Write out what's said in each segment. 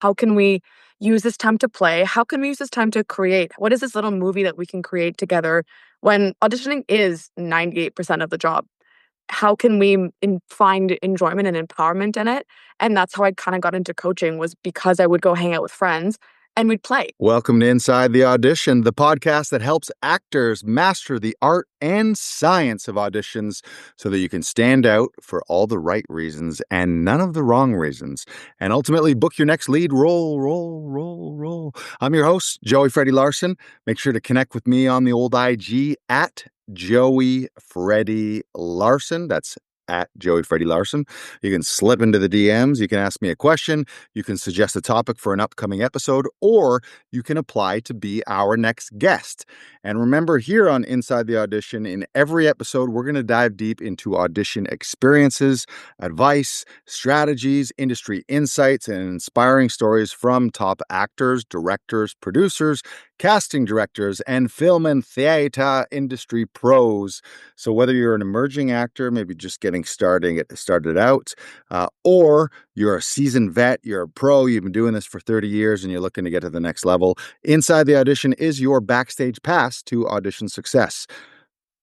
How can we use this time to play? How can we use this time to create? What is this little movie that we can create together when auditioning is 98% of the job? How can we find enjoyment and empowerment in it? And that's how I kind of got into coaching, was because I would go hang out with friends and we'd play. Welcome to Inside the Audition, the podcast that helps actors master the art and science of auditions so that you can stand out for all the right reasons and none of the wrong reasons, and ultimately book your next lead role. I'm your host, Joey Freddie Larson. Make sure to connect with me on the old IG at Joey Freddie Larson. That's at Joey Freddie Larson. You can slip into the DMs. You can ask me a question. You can suggest a topic for an upcoming episode, or you can apply to be our next guest. And remember, here on Inside the Audition, in every episode, we're going to dive deep into audition experiences, advice, strategies, industry insights, and inspiring stories from top actors, directors, producers, casting directors, and film and theater industry pros. So whether you're an emerging actor, maybe just getting started out, or you're a seasoned vet, you're a pro, you've been doing this for 30 years and you're looking to get to the next level, Inside the Audition is your backstage pass to audition success.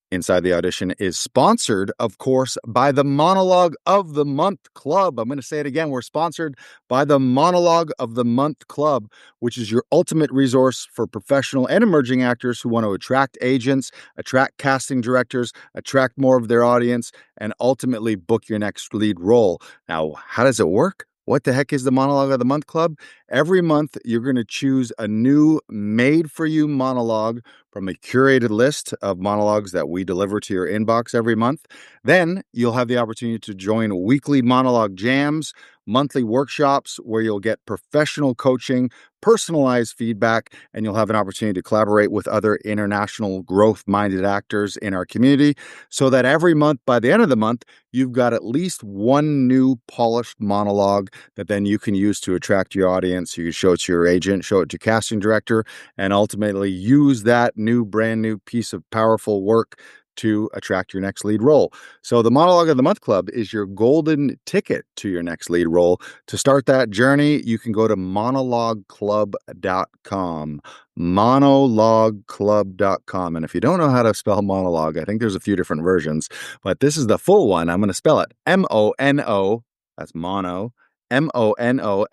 Inside the Audition is sponsored, of course, by the Monologue of the Month Club. I'm going to say it again. We're sponsored by the Monologue of the Month Club, which is your ultimate resource for professional and emerging actors who want to attract agents, attract casting directors, attract more of their audience, and ultimately book your next lead role. Now, how does it work? What the heck is the Monologue of the Month Club? Every month, you're going to choose a new made-for-you monologue from a curated list of monologues that we deliver to your inbox every month. Then you'll have the opportunity to join weekly monologue jams, monthly workshops where you'll get professional coaching, personalized feedback, and you'll have an opportunity to collaborate with other international growth-minded actors in our community so that every month, by the end of the month, you've got at least one new polished monologue that then you can use to attract your audience. You can show it to your agent, show it to casting director, and ultimately use that brand new piece of powerful work to attract your next lead role. So the Monologue of the Month Club is your golden ticket to your next lead role. To start that journey, you can go to monologueclub.com. monologueclub.com. And if you don't know how to spell monologue, I think there's a few different versions, but this is the full one. I'm going to spell it M-O-N-O, that's mono, M-O-N-O-L-O-G-U-E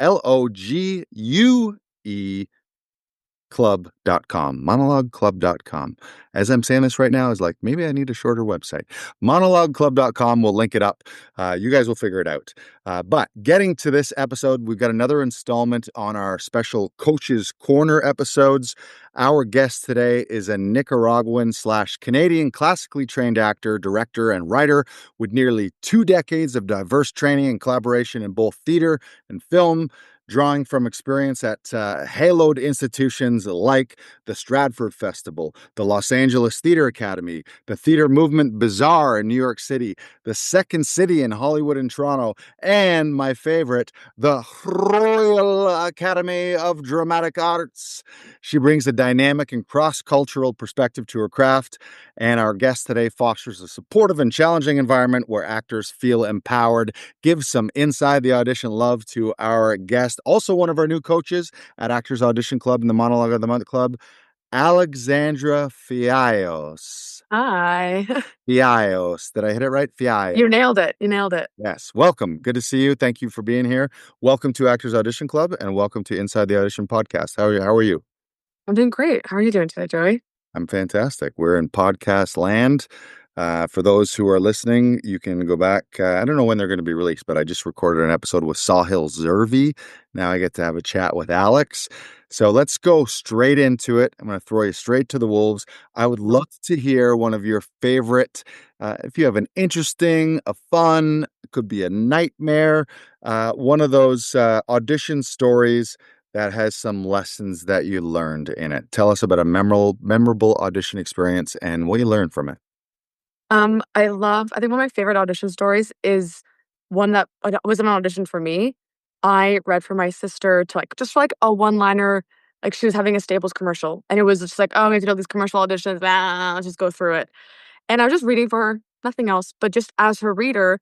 club.com, monologueclub.com. As I'm saying this right now, is like, maybe I need a shorter website. Monologueclub.com, we'll link it up. You guys will figure it out. But getting to this episode, we've got another installment on our special Coaches Corner episodes. Our guest today is a Nicaraguan/Canadian classically trained actor, director, and writer with nearly 2 decades of diverse training and collaboration in both theater and film, drawing from experience at haloed institutions like the Stratford Festival, the Los Angeles Theater Academy, the Theater Movement Bazaar in New York City, the Second City in Hollywood and Toronto, and my favorite, the Royal Academy of Dramatic Arts. She brings a dynamic and cross-cultural perspective to her craft, and our guest today fosters a supportive and challenging environment where actors feel empowered. Give some Inside the Audition love to our guest, also one of our new coaches at Actors Audition Club and the Monologue of the Month Club, Alexandra Fiallos. Hi. Fiallos. Did I hit it right? Fiallos. You nailed it. You nailed it. Yes. Welcome. Good to see you. Thank you for being here. Welcome to Actors Audition Club and welcome to Inside the Audition podcast. How are you? I'm doing great. How are you doing today, Joey? I'm fantastic. We're in podcast land. For those who are listening, you can go back. I don't know when they're going to be released, but I just recorded an episode with Sahil Zervi. Now I get to have a chat with Alex. So let's go straight into it. I'm going to throw you straight to the wolves. I would love to hear one of your favorite, if you have an interesting, a fun, it could be a nightmare, one of those audition stories that has some lessons that you learned in it. Tell us about a memorable audition experience and what you learned from it. I think one of my favorite audition stories is one that was an audition for me. I read for my sister to just for a one-liner, she was having a Staples commercial, and it was just oh, we have to do all these commercial auditions, let's just go through it. And I was just reading for her, nothing else, but just as her reader,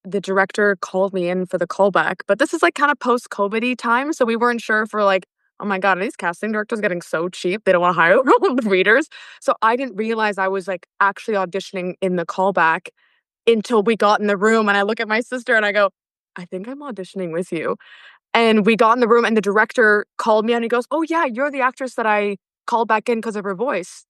the director called me in for the callback. But this is like kind of post-COVID-y time, so we weren't sure if we're like, oh my God, are these casting directors getting so cheap? They don't want to hire the readers. So I didn't realize I was like actually auditioning in the callback until we got in the room. And I look at my sister and I go, I think I'm auditioning with you. And we got in the room and the director called me and he goes, oh yeah, you're the actress that I called back in because of her voice.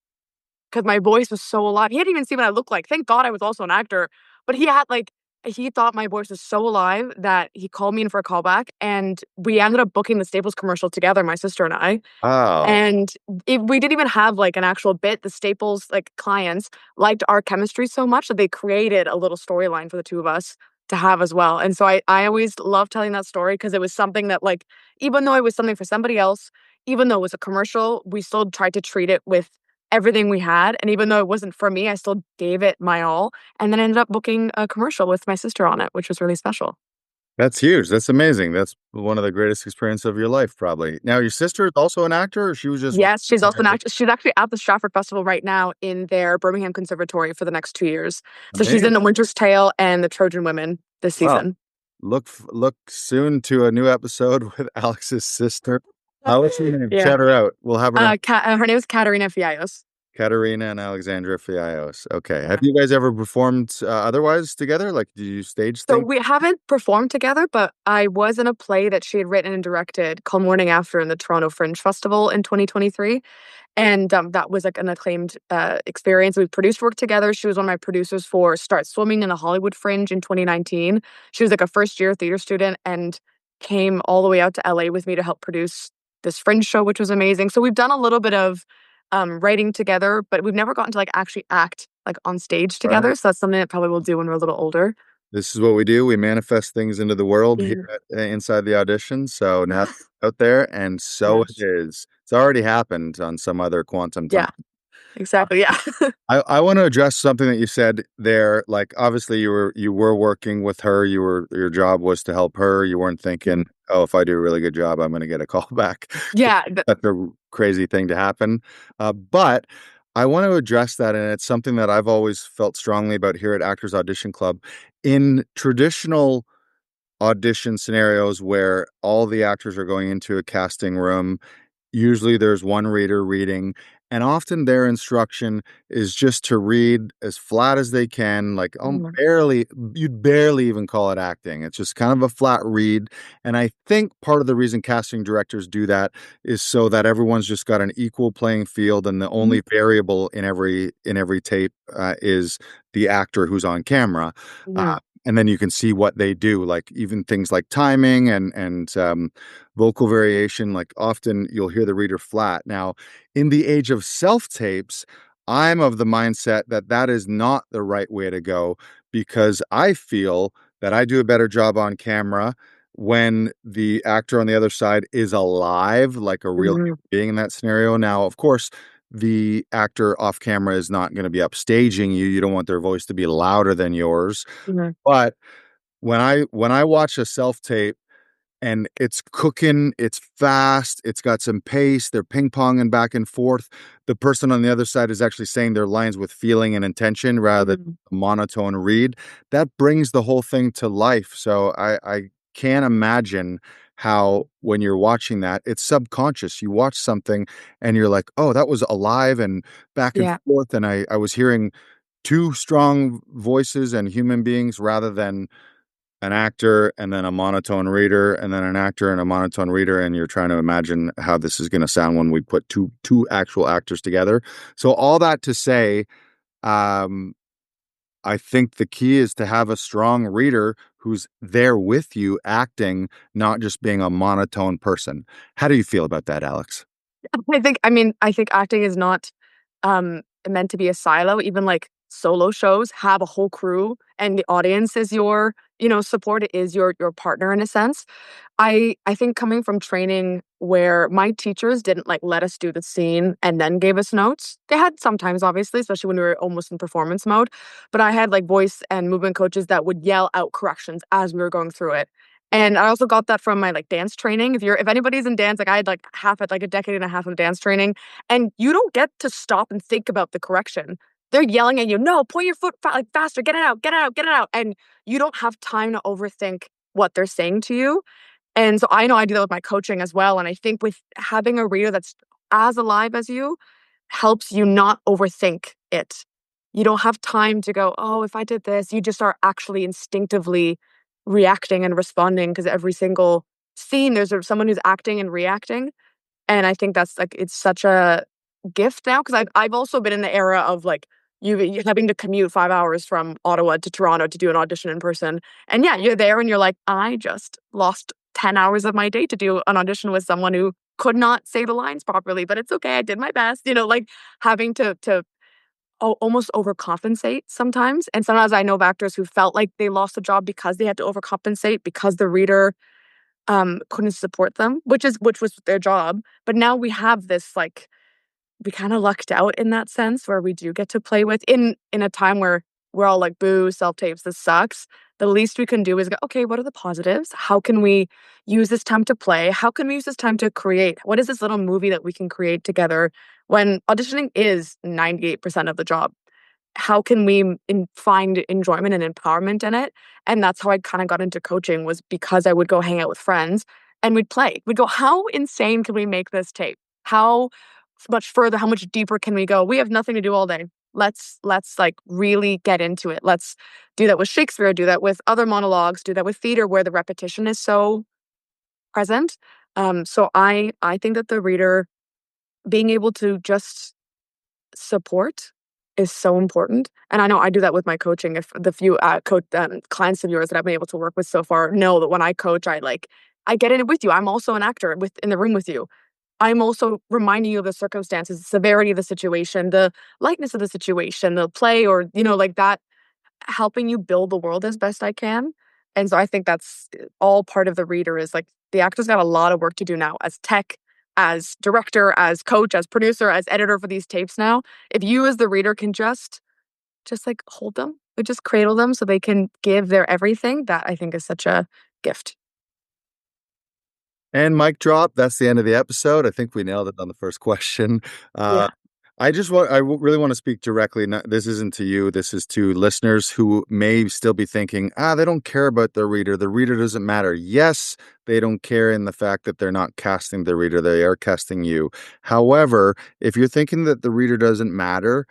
Because my voice was so alive. He didn't even see what I looked like. Thank God I was also an actor. But he thought my voice was so alive that he called me in for a callback. And we ended up booking the Staples commercial together, my sister and I. Oh, And we didn't even have like an actual bit. The Staples like clients liked our chemistry so much that they created a little storyline for the two of us to have as well. And so I always love telling that story because it was something that like, even though it was something for somebody else, even though it was a commercial, we still tried to treat it with everything we had. And even though it wasn't for me, I still gave it my all. And then ended up booking a commercial with my sister on it, which was really special. that's huge. That's amazing. That's one of the greatest experiences of your life, probably. Now, your sister is also an actor, or she was just Yes, she's also an actress. She's actually at the Stratford Festival right now in their Birmingham Conservatory for the next 2 years. So she's in amazing? The Winter's Tale and The Trojan Women this Wow. season. Look soon to a new episode with Alex's sister. What's her name? Yeah. Shout her out. We'll have her on. Her name is Katerina Fiallos. Katerina and Alexandra Fiallos. Okay. Have you guys ever performed otherwise together? Like, do you stage So things? we haven't performed together, but I was in a play that she had written and directed called Morning After in the Toronto Fringe Festival in 2023. And that was like an acclaimed experience. We produced work together. She was one of my producers for Start Swimming in the Hollywood Fringe in 2019. She was like a first year theater student and came all the way out to LA with me to help produce this Fringe show, which was amazing. So we've done a little bit of writing together, but we've never gotten to like actually act like on stage Right. together. So that's something that probably we'll do when we're a little older. This is what we do. We manifest things into the world here Yeah. inside the audition. So now it's out there, and so it Yes. is. It's already happened on some other quantum time. Yeah, exactly. Yeah. I want to address something that you said there. Like, obviously, you were working with her. Your job was to help her. You weren't thinking, oh, if I do a really good job, I'm going to get a call back. Yeah. That's a crazy thing to happen. But I want to address that, and it's something that I've always felt strongly about here at Actors Audition Club. In traditional audition scenarios where all the actors are going into a casting room, usually there's one reader reading, and often their instruction is just to read as flat as they can, like Mhm. barely, you'd barely even call it acting. It's just kind of a flat read. And I think part of the reason casting directors do that is so that everyone's just got an equal playing field, and the Mhm. only variable in every tape is the actor who's on camera. Mhm. Uh, and then you can see what they do, like even things like timing and vocal variation. Like often you'll hear the reader flat. Now, in the age of self tapes, I'm of the mindset that that is not the right way to go, because I feel that I do a better job on camera when the actor on the other side is alive, like a real Mhm. human being in that scenario. Now, of course, the actor off camera is not going to be upstaging you. You don't want their voice to be louder than yours. Mhm. But when I watch a self tape and it's cooking, it's fast, it's got some pace, they're ping ponging back and forth. The person on the other side is actually saying their lines with feeling and intention rather than Mhm. a monotone read. That brings the whole thing to life. So I can't imagine how when you're watching that, it's subconscious. You watch something and you're like, oh, that was alive and back and Yeah. forth. And I was hearing two strong voices and human beings rather than an actor and then a monotone reader and then an actor and a monotone reader, and you're trying to imagine how this is going to sound when we put two actual actors together. So all that to say, um I think the key is to have a strong reader who's there with you acting, not just being a monotone person. How do you feel about that, Alex? I think acting is not meant to be a silo. Even like solo shows have a whole crew and the audience is your, support. It is your partner in a sense. I think coming from training where my teachers didn't like let us do the scene and then gave us notes. They had sometimes, obviously, especially when we were almost in performance mode. But I had like voice and movement coaches that would yell out corrections as we were going through it. And I also got that from my like dance training. If anybody's in dance, like I had like a decade and a half of dance training, and you don't get to stop and think about the correction. they're yelling at you, no, point your foot like faster, get it out, get it out, get it out. And you don't have time to overthink what they're saying to you. And so I know I do that with my coaching as well. And I think with having a reader that's as alive as you helps you not overthink it. You don't have time to go, oh, if I did this, you just are actually instinctively reacting and responding because every single scene, there's someone who's acting and reacting. And I think that's like, it's such a gift now because I've also been in the era of like you having to commute 5 hours from Ottawa to Toronto to do an audition in person. And yeah, you're there and you're like, I just lost 10 hours of my day to do an audition with someone who could not say the lines properly, but it's okay. I did my best, like having to almost overcompensate sometimes. And sometimes I know of actors who felt like they lost a job because they had to overcompensate because the reader couldn't support them, which was their job. But now we have this like we kind of lucked out in that sense where we do get to play with in a time where we're all like, boo, self-tapes, this sucks. The least we can do is go, okay, what are the positives? How can we use this time to play? How can we use this time to create? What is this little movie that we can create together when auditioning is 98% of the job? How can we find enjoyment and empowerment in it? And that's how I kind of got into coaching was because I would go hang out with friends and we'd play. We'd go, how insane can we make this tape? How much further, how much deeper can we go? We have nothing to do all day. Let's like really get into it. Let's do that with Shakespeare, do that with other monologues, do that with theater where the repetition is so present. So I think that the reader being able to just support is so important. And I know I do that with my coaching. If the few clients of yours that I've been able to work with so far know that when I coach, I get in it with you. I'm also an actor in the room with you. I'm also reminding you of the circumstances, the severity of the situation, the lightness of the situation, the play, or, like that, helping you build the world as best I can. And so I think that's all part of the reader is like the actor's got a lot of work to do now as tech, as director, as coach, as producer, as editor for these tapes now. If you as the reader can just like hold them, or just cradle them so they can give their everything, that I think is such a gift. And mic drop. That's the end of the episode. I think we nailed it on the first question. Uh, Yeah. really want to speak directly. This isn't to you. This is to listeners who may still be thinking, they don't care about the reader. The reader doesn't matter. Yes, they don't care in the fact that they're not casting the reader. They are casting you. However, if you're thinking that the reader doesn't matter,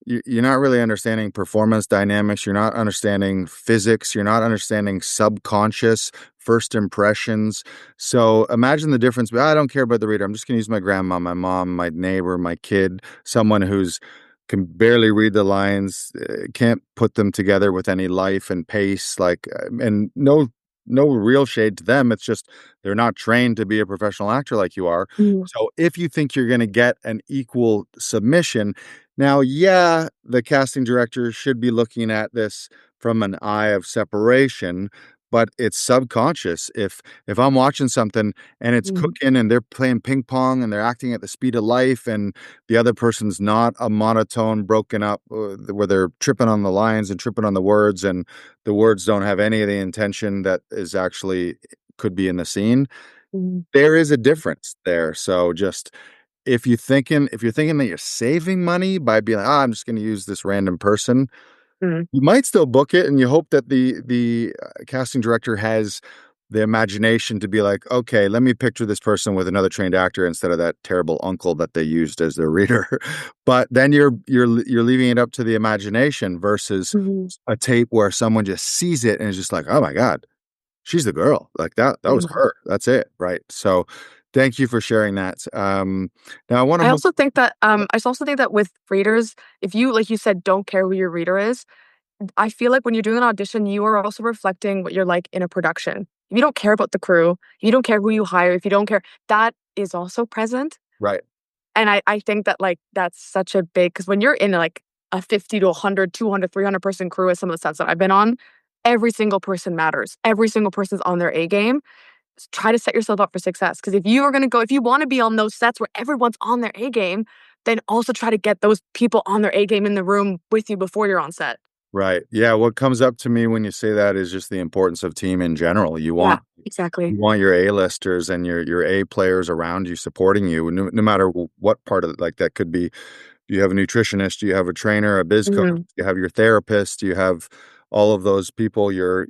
you're not really understanding performance dynamics. You're not understanding physics. You're not understanding subconscious first impressions. So imagine the difference. I don't care about the reader. I'm just going to use my grandma, my mom, my neighbor, my kid, someone who's can barely read the lines, can't put them together with any life and pace. And no real shade to them. It's just they're not trained to be a professional actor like you are. Mm. So if you think you're going to get an equal submission, now, yeah, the casting director should be looking at this from an eye of separation, but it's subconscious. If I'm watching something and it's Mm. cooking and they're playing ping pong and they're acting at the speed of life and the other person's not a monotone broken up where they're tripping on the lines and tripping on the words and the words don't have any of the intention that is actually could be in the scene, Mm. there is a difference there. So just if you're thinking that you're saving money by being like, I'm just going to use this random person, Mm. you might still book it, and you hope that the casting director has the imagination to be like, okay, let me picture this person with another trained actor instead of that terrible uncle that they used as their reader. But then you're leaving it up to the imagination versus Mhm. a tape where someone just sees it and is just like, oh my God, she's the girl. Like that was Mhm. her. That's it. Right. So thank you for sharing that. Now I want to I move. also think that I also think that with readers, if you like you said, don't care who your reader is, I feel like when you're doing an audition, you are also reflecting what you're like in a production. If you don't care about the crew, if you don't care who you hire, if you don't care, that is also present. Right. And I think that like that's such a big because when you're in like a 50 to 100, 200, 300 person crew as some of the sets that I've been on, every single person matters. Every single person's on their A game. Try to set yourself up for success. Because if you are going to go, if you want to be on those sets where everyone's on their A game, then also try to get those people on their A game in the room with you before you're on set. Right. Yeah. What comes up to me when you say that is just the importance of team in general. You Yeah, want exactly. you want your A-listers and your A players around you supporting you, no matter what part of it, like that could be you have a nutritionist, you have a trainer, a biz coach, Mhm. you have your therapist, you have all of those people, your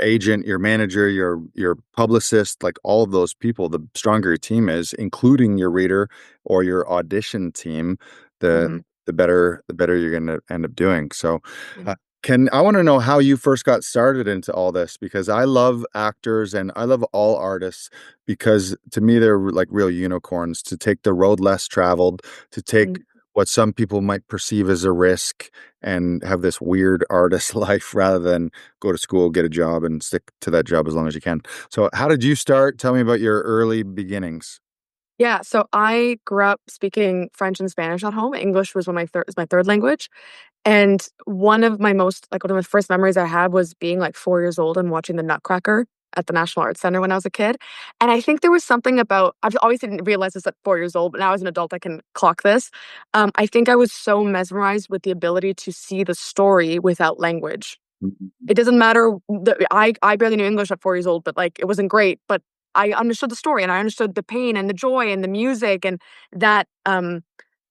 agent, your manager, your publicist, like all of those people, the stronger your team is, including your reader or your audition team, the Mhm. the better you're going to end up doing. So, Yeah. uh, can I want to know how you first got started into all this because I love actors and I love all artists because to me they're like real unicorns to take the road less traveled, to take Mhm. what some people might perceive as a risk and have this weird artist life rather than go to school, get a job, and stick to that job as long as you can. So, how did you start? Tell me about your early beginnings. Yeah, so I grew up speaking French and Spanish at home. English was my third language. And one of the first memories I had was being like 4 years old and watching the Nutcracker at the National Arts Center when I was a kid. And I think there was something about I've always didn't realize this at 4 years old, but now as an adult I can clock this. I think I was so mesmerized with the ability to see the story without language. Mhm. It doesn't matter I barely knew English at 4 years old, but, like, it wasn't great, but I understood the story, and I understood the pain, and the joy, and the music, and that,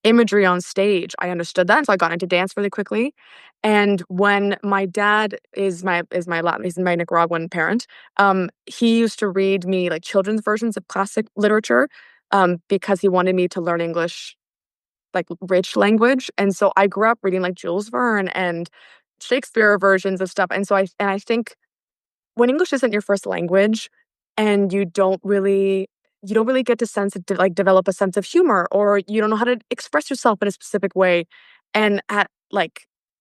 imagery on stage. I understood that, so I got into dance really quickly, and when my dad he's my Nicaraguan parent, he used to read me, like, children's versions of classic literature, because he wanted me to learn English, like, rich language, and so I grew up reading, like, Jules Verne and Shakespeare versions of stuff, and I think when English isn't your first language and you don't really get to develop a sense of humor, or you don't know how to express yourself in a specific way, and at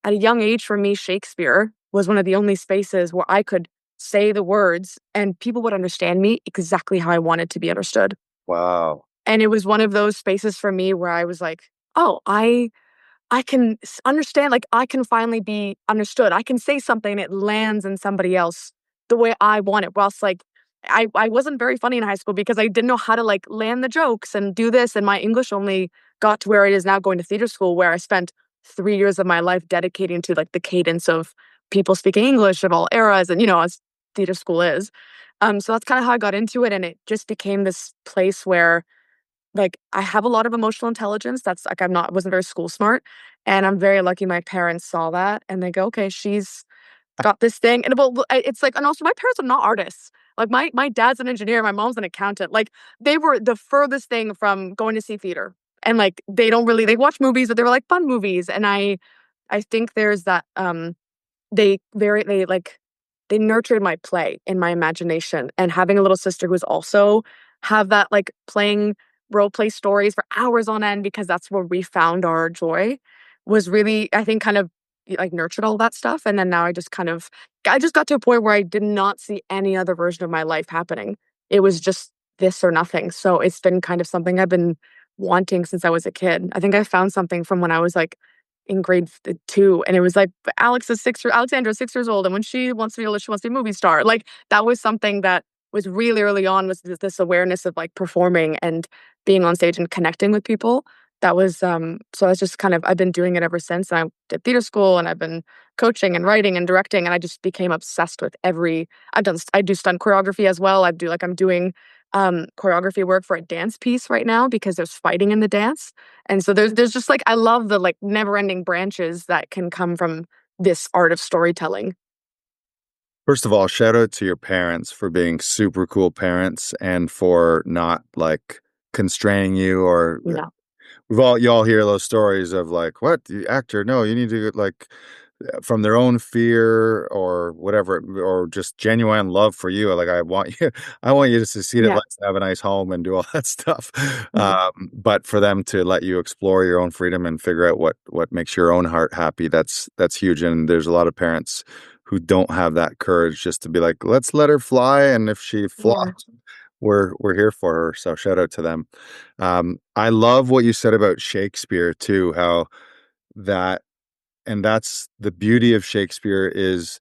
a young age for me, Shakespeare was one of the only spaces where I could say the words and people would understand me exactly how I wanted to be understood, Wow. and it was one of those spaces for me where I was like, "Oh, I can understand, like, I can finally be understood. I can say something and it lands in somebody else the way I want it. Whilst, like, I wasn't very funny in high school because I didn't know how to, like, land the jokes and do this, and my English only got to where it is now going to theater school, where I spent 3 years of my life dedicating to, like, the cadence of people speaking English of all eras and, as theater school is. So that's kinda how I got into it, and it just became this place where like, I have a lot of emotional intelligence, that's like, I wasn't very school smart, and I'm very lucky my parents saw that, and they go, "Okay, she's got this thing," and it's like and also my parents are not artists. Like, my dad's an engineer, my mom's an accountant, like, they were the furthest thing from going to see theater, and, like, they watch movies, but they were, like, fun movies, and I think there's that, they very they, like they nurtured my play and my imagination, and having a little sister who's also have that, like, playing role play stories for hours on end because that's where we found our joy was really, I think, kind of, like, nurtured all that stuff, and then now I just got to a point where I did not see any other version of my life happening. It was just this or nothing, so it's been kind of something I've been wanting since I was a kid. I think I found something from when I was, like, in grade 2, and it was like, Alexandra is 6 years old, and when she wants to be a movie star. Like, that was something that was really early on was this awareness of, like, performing and being on stage and connecting with people. That was, so that's just kind of I've been doing it ever since, and I did theater school, and I've been coaching and writing and directing, and I just became obsessed with I do stunt choreography as well. I'm doing, choreography work for a dance piece right now because there's fighting in the dance. And so there's just, like I love the, like, never-ending branches that can come from this art of storytelling. First of all, shout out to your parents for being super cool parents and for not like constraining you or Yeah. you all hear those stories of like, what the actor? No, you need to like from their own fear or whatever, or just genuine love for you. Like I want you, I want you to succeed at Yeah. life, have a nice home, and do all that stuff. Mhm. But for them to let you explore your own freedom and figure out what makes your own heart happy, that's huge. And there's a lot of parents who don't have that courage just to be like, let's let her fly, and if she Yeah. flops, we're here for her. So shout out to them. I love what you said about Shakespeare too, how that and that's the beauty of Shakespeare is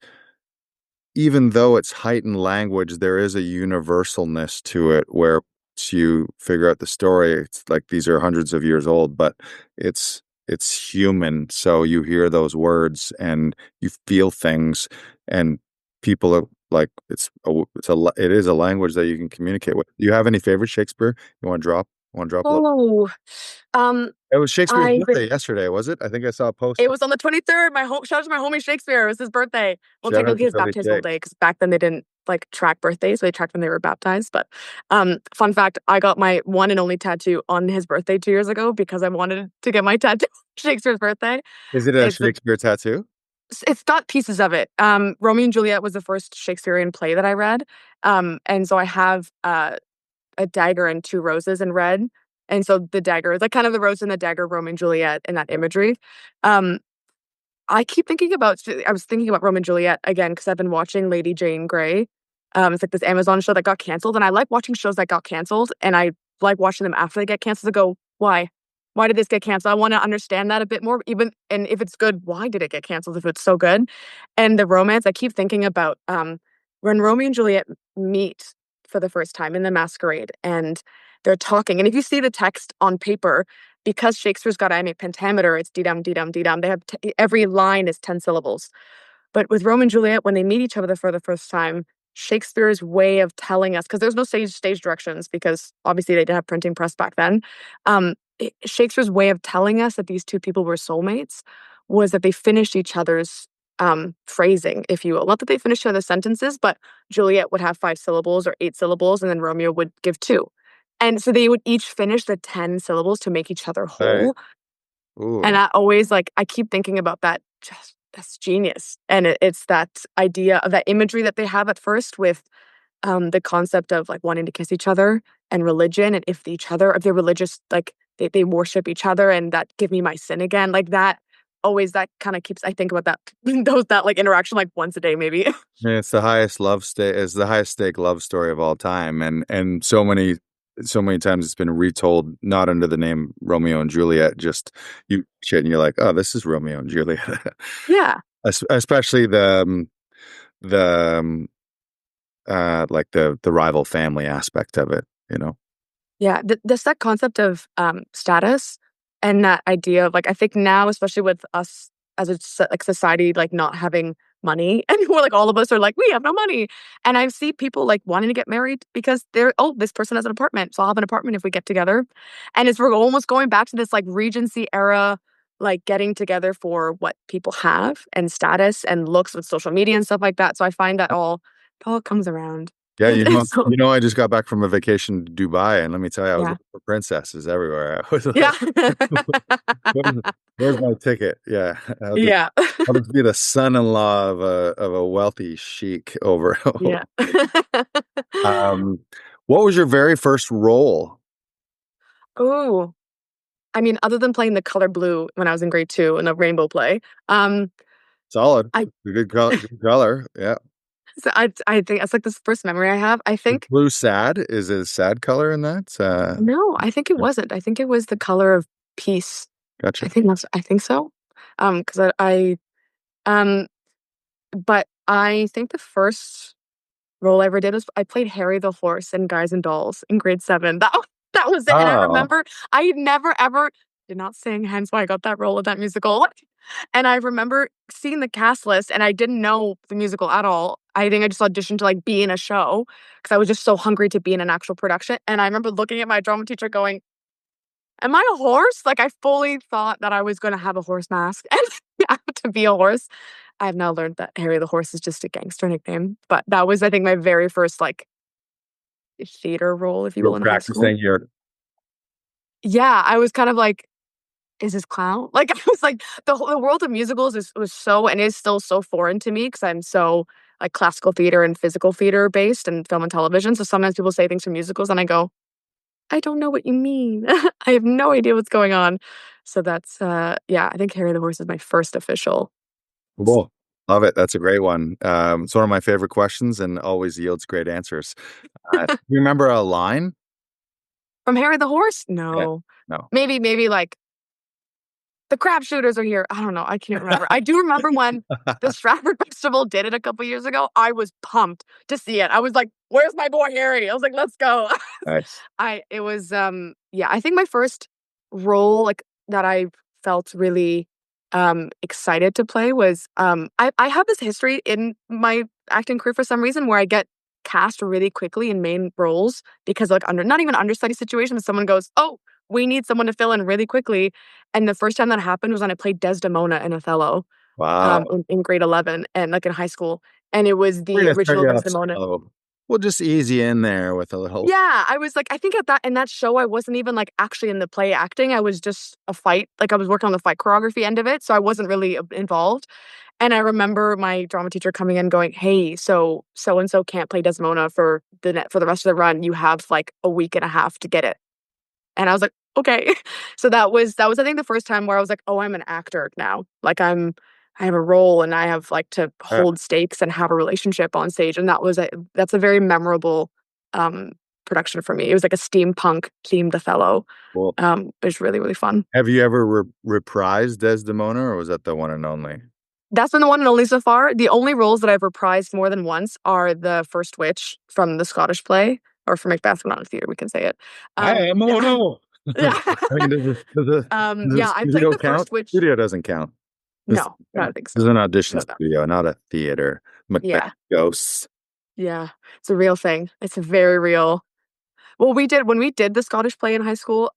even though it's heightened language, there is a universalness to it where once you figure out the story, it's like these are hundreds of years old, but it's human. So you hear those words and you feel things, and people are like it is a language that you can communicate with. Do you have any favorite Shakespeare you want to drop? Want to drop a little? Oh, um, It was Shakespeare's I've birthday been. yesterday, was it? I think I saw a post. It was on the 23rd. Shout out to my homie Shakespeare. It was his birthday. Well, Shout out technically to his Philly baptismal day Shakes. because back then they didn't like track birthdays, so they tracked when they were baptized. But fun fact, I got my one and only tattoo on his birthday 2 years ago because I wanted to get my tattoo Shakespeare's birthday. Is it a It's a Shakespeare tattoo? it's got pieces of it. Romeo and Juliet was the first Shakespearean play that I read. And so I have a dagger and two roses in red. And so the dagger is like kind of the rose and the dagger, Romeo and Juliet, and that imagery. Um, I keep thinking about. I was thinking about Romeo and Juliet again because I've been watching Lady Jane Grey. It's like this Amazon show that got canceled, and I like watching shows that got canceled, and I like watching them after they get canceled to go, why? Why did this get canceled? I want to understand that a bit more. Even and if it's good, why did it get canceled? If it's so good, and the romance, I keep thinking about when Romeo and Juliet meet for the first time in the masquerade, and they're talking. And if you see the text on paper, because Shakespeare's got iambic pentameter, it's dee-dum, dee-dum, dee-dum. They have every line is 10 syllables. But with Romeo and Juliet, when they meet each other for the first time, Shakespeare's way of telling us, because there's no stage directions, because obviously they didn't have printing press back then. Shakespeare's way of telling us that these two people were soulmates was that they finished each other's phrasing, if you will. Not that they finished each other's sentences, but Juliet would have 5 syllables or 8 syllables, and then Romeo would give two. And so they would each finish the 10 syllables to make each other Right. whole. And Ooh. I always like, I keep thinking about that. Just that's genius. And it's that idea of that imagery that they have at first with the concept of like wanting to kiss each other and religion. And if they're religious, like they worship each other and that give me my sin again. Like that always, that kind of keeps, I think about that, that like interaction like once a day, maybe. Yeah, it's the highest love stake is the highest stake love story of all time, and so many times it's been retold not under the name Romeo and Juliet, just you shit, and you're like, oh, this is Romeo and Juliet. Yeah. Especially the like the rival family aspect of it, you know. Yeah, there's that concept of status and that idea of like I think now, especially with us as a like society, like not having money, and we're like all of us are like we have no money, and I see people like wanting to get married because they're this person has an apartment, so I'll have an apartment if we get together, and it's we're almost going back to this like Regency era, like getting together for what people have and status and looks with social media and stuff like that. So I find that all comes around. Yeah, So I just got back from a vacation to Dubai, and let me tell you, I was yeah. looking for princesses everywhere. I was Yeah. like, "Where's, where's my ticket?" Yeah, Yeah. I'll just be the son-in-law of a wealthy sheik over. Yeah. Um, what was your very first role? Oh, I mean, other than playing the color blue when I was in grade 2 in a rainbow play, Solid, I good color. Yeah, so I think that's like this first memory I have. I is think blue sad? Is it a sad color in that? no, I think it Yeah, wasn't. I think it was the color of peace. gotcha. I think so. 'Cause um, but I think the first role I ever did was I played Harry the horse in Guys and Dolls in grade 7. That was it, and I Oh, remember I never ever did not sing, hence why I got that role of that musical. And I remember seeing the cast list, and I didn't know the musical at all. I think I just auditioned to, like, be in a show because I was just so hungry to be in an actual production, and I remember looking at my drama teacher going, "Am I a horse?" Like, I fully thought that I was gonna have a horse mask and have to be a horse. I have now learned that Harry the Horse is just a gangster nickname, but that was, I think, my very first, like, theater role, if you you're will, in high school. practicing your Yeah, I was kind of like, "Is this clown?" Like, I was like the world of musicals was so and is still so foreign to me because 'cause I'm so, like, classical theater and physical theater based and film and television, so sometimes people say things from musicals, and I go, "I don't know what you mean. I have no idea what's going on." So that's, yeah, I think Harry the Horse is my first official Cool. Love it. That's a great one. It's one of my favorite questions and always yields great answers. You remember a line? from Harry the Horse? Yeah. No. No. Maybe, like, "The crap shooters are here." I don't know, I can't remember. I do remember when the Stratford Festival did it a couple years ago, I was pumped to see it. I was like, "Where's my boy Harry?" I was like, "Let's go." Nice. I it was, yeah, I think my first role, like, that I felt really, excited to play was, I have this history in my acting career for some reason where I get cast really quickly in main roles because like under not even understudy situations, someone goes, "Oh, we need someone to fill in really quickly." And the first time that happened was when I played Desdemona in Othello, Wow. in grade 11 and like in high school, and it was We're the gonna start original you off Desdemona. slow. We'll just ease you in there with a little. Yeah, I was like, I think at that in that show, I wasn't even like actually in the play acting. I was just a fight. Like I was working on the fight choreography end of it, so I wasn't really involved. And I remember my drama teacher coming in going, "Hey, so and so can't play Desdemona for for the rest of the run. You have like a week and a half to get it." And I was like, "Okay." So that was I think the first time where I was like, "Oh, I'm an actor now. Like I have a role and I have like to Yeah, hold stakes and have a relationship on stage." And that's a very memorable um production for me. It was like a steampunk themed Othello. cool. It was really, really fun. Have you ever reprised Desdemona, or was that the one and only? That's been the one and only so far. The only roles that I've reprised more than once are the First Witch from the Scottish play, or from Macbeth, we're not in theater, we can say it. I am. Oh Yeah. no. Yeah. I mean, does the Yeah, I played studio the count? First Witch. Studio doesn't count. This No, I don't think is so. an audition No, no. studio, not a theater. Macbeth Yeah, ghosts. yeah. It's a real thing. It's very real. Well, we did when we did the Scottish play in high school,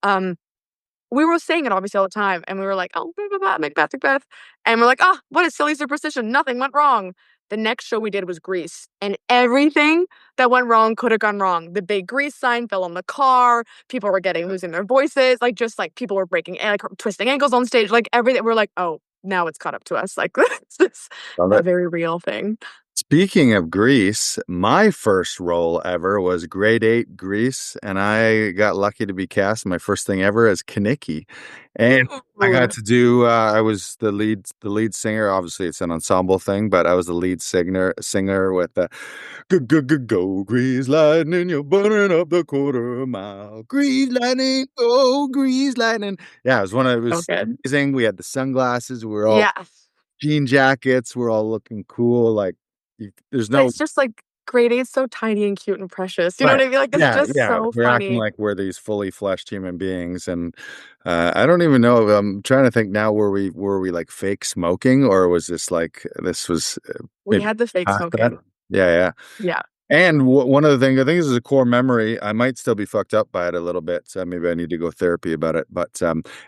we were saying it obviously all the time, and we were like, "Oh, blah, blah, blah, Macbeth, Macbeth," and we're like, "Oh, what a silly superstition! Nothing went wrong." The next show we did was Grease, and everything that went wrong could have gone wrong. The big Grease sign fell on the car. People were losing their voices, like just like people were breaking, like twisting ankles on stage, like everything. We're like, "Oh, now it's caught up to us." Like this Love a it. very real thing. Speaking of Grease, my first role ever was grade 8 Grease, and I got lucky to be cast my first thing ever as Kaniki. And I got Ooh, to do I was the lead singer. Obviously it's an ensemble thing, but I was the lead singer with the go Grease lightning, you're burning up the quarter mile. Grease lightning, oh Grease lightning. Yeah, it so was good. amazing. We had the sunglasses, we were all Yeah. jean jackets, we're all looking cool. Like there's But no it's just like grade 8 is so tiny and cute and precious. You know right. what I mean? Like it's Yeah, just yeah. so We're acting funny. like we're these fully fleshed human beings, and I don't even know. I'm trying to think now. Were we like fake smoking, or was this like this was We maybe had the fake past that? smoking. Yeah, yeah. Yeah. And one of the things I think this is a core memory. I might still be fucked up by it a little bit, so maybe I need to go therapy about it. But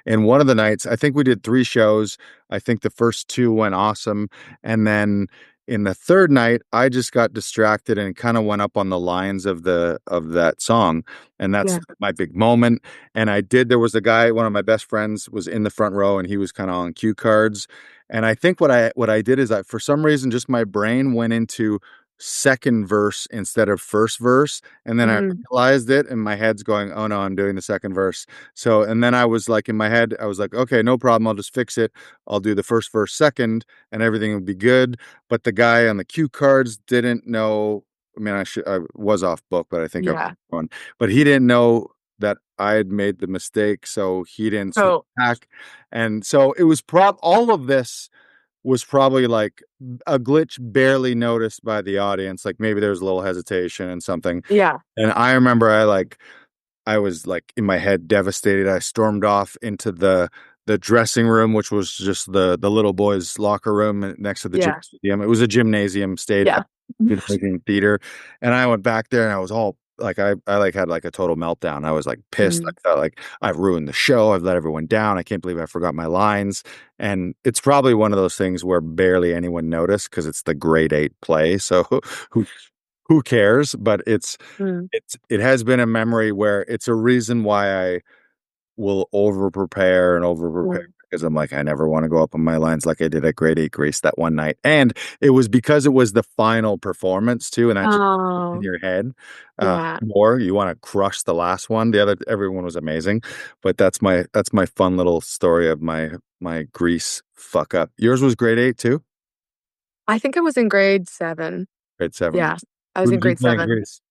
in one of the nights, I think we did 3 shows. I think the first 2 went awesome, and then in the third night, I just got distracted and kind of went up on the lines of that song, and that's Yeah. my big moment. And I did. There was a guy, one of my best friends, was in the front row, and he was kind of on cue cards. And I think what I did is for some reason, just my brain went into second verse instead of first verse, and then I Mhm. realized it and my head's going, oh no, I'm doing the second verse. So and then I was like, in my head I was like, okay, no problem, I'll just fix it. I'll do the first verse second and everything will be good. But the guy on the cue cards didn't know. I mean, I was off book, but I think I was Yeah. on, but he didn't know that I had made the mistake, so he didn't switch So, back. And so it was all of this was probably like a glitch barely noticed by the audience. Like maybe there was a little hesitation and something. yeah. And I remember I was like in my head devastated. I stormed off into the dressing room, which was just the little boys' locker room next to the Yeah. gymnasium. It was a gymnasium stage, Yeah. theater, and I went back there and I was all like, I like had like a total meltdown. I was like pissed. I Mm. felt like I've ruined the show. I've let everyone down. I can't believe I forgot my lines. And it's probably one of those things where barely anyone noticed because it's the grade 8 play. So who who cares? But Mm. it has been a memory where it's a reason why I will over prepare Mm. because I'm like, I never want to go up on my lines like I did at grade 8 Grease that one night. And it was because it was the final performance too, and that just in Oh, your head. yeah. More you want to crush the last one. Everyone was amazing. But that's my fun little story of my Grease fuck up. Yours was grade 8 too? I think I was in grade 7. Grade 7. Yeah. I was Who in did you grade play in 7. Grease?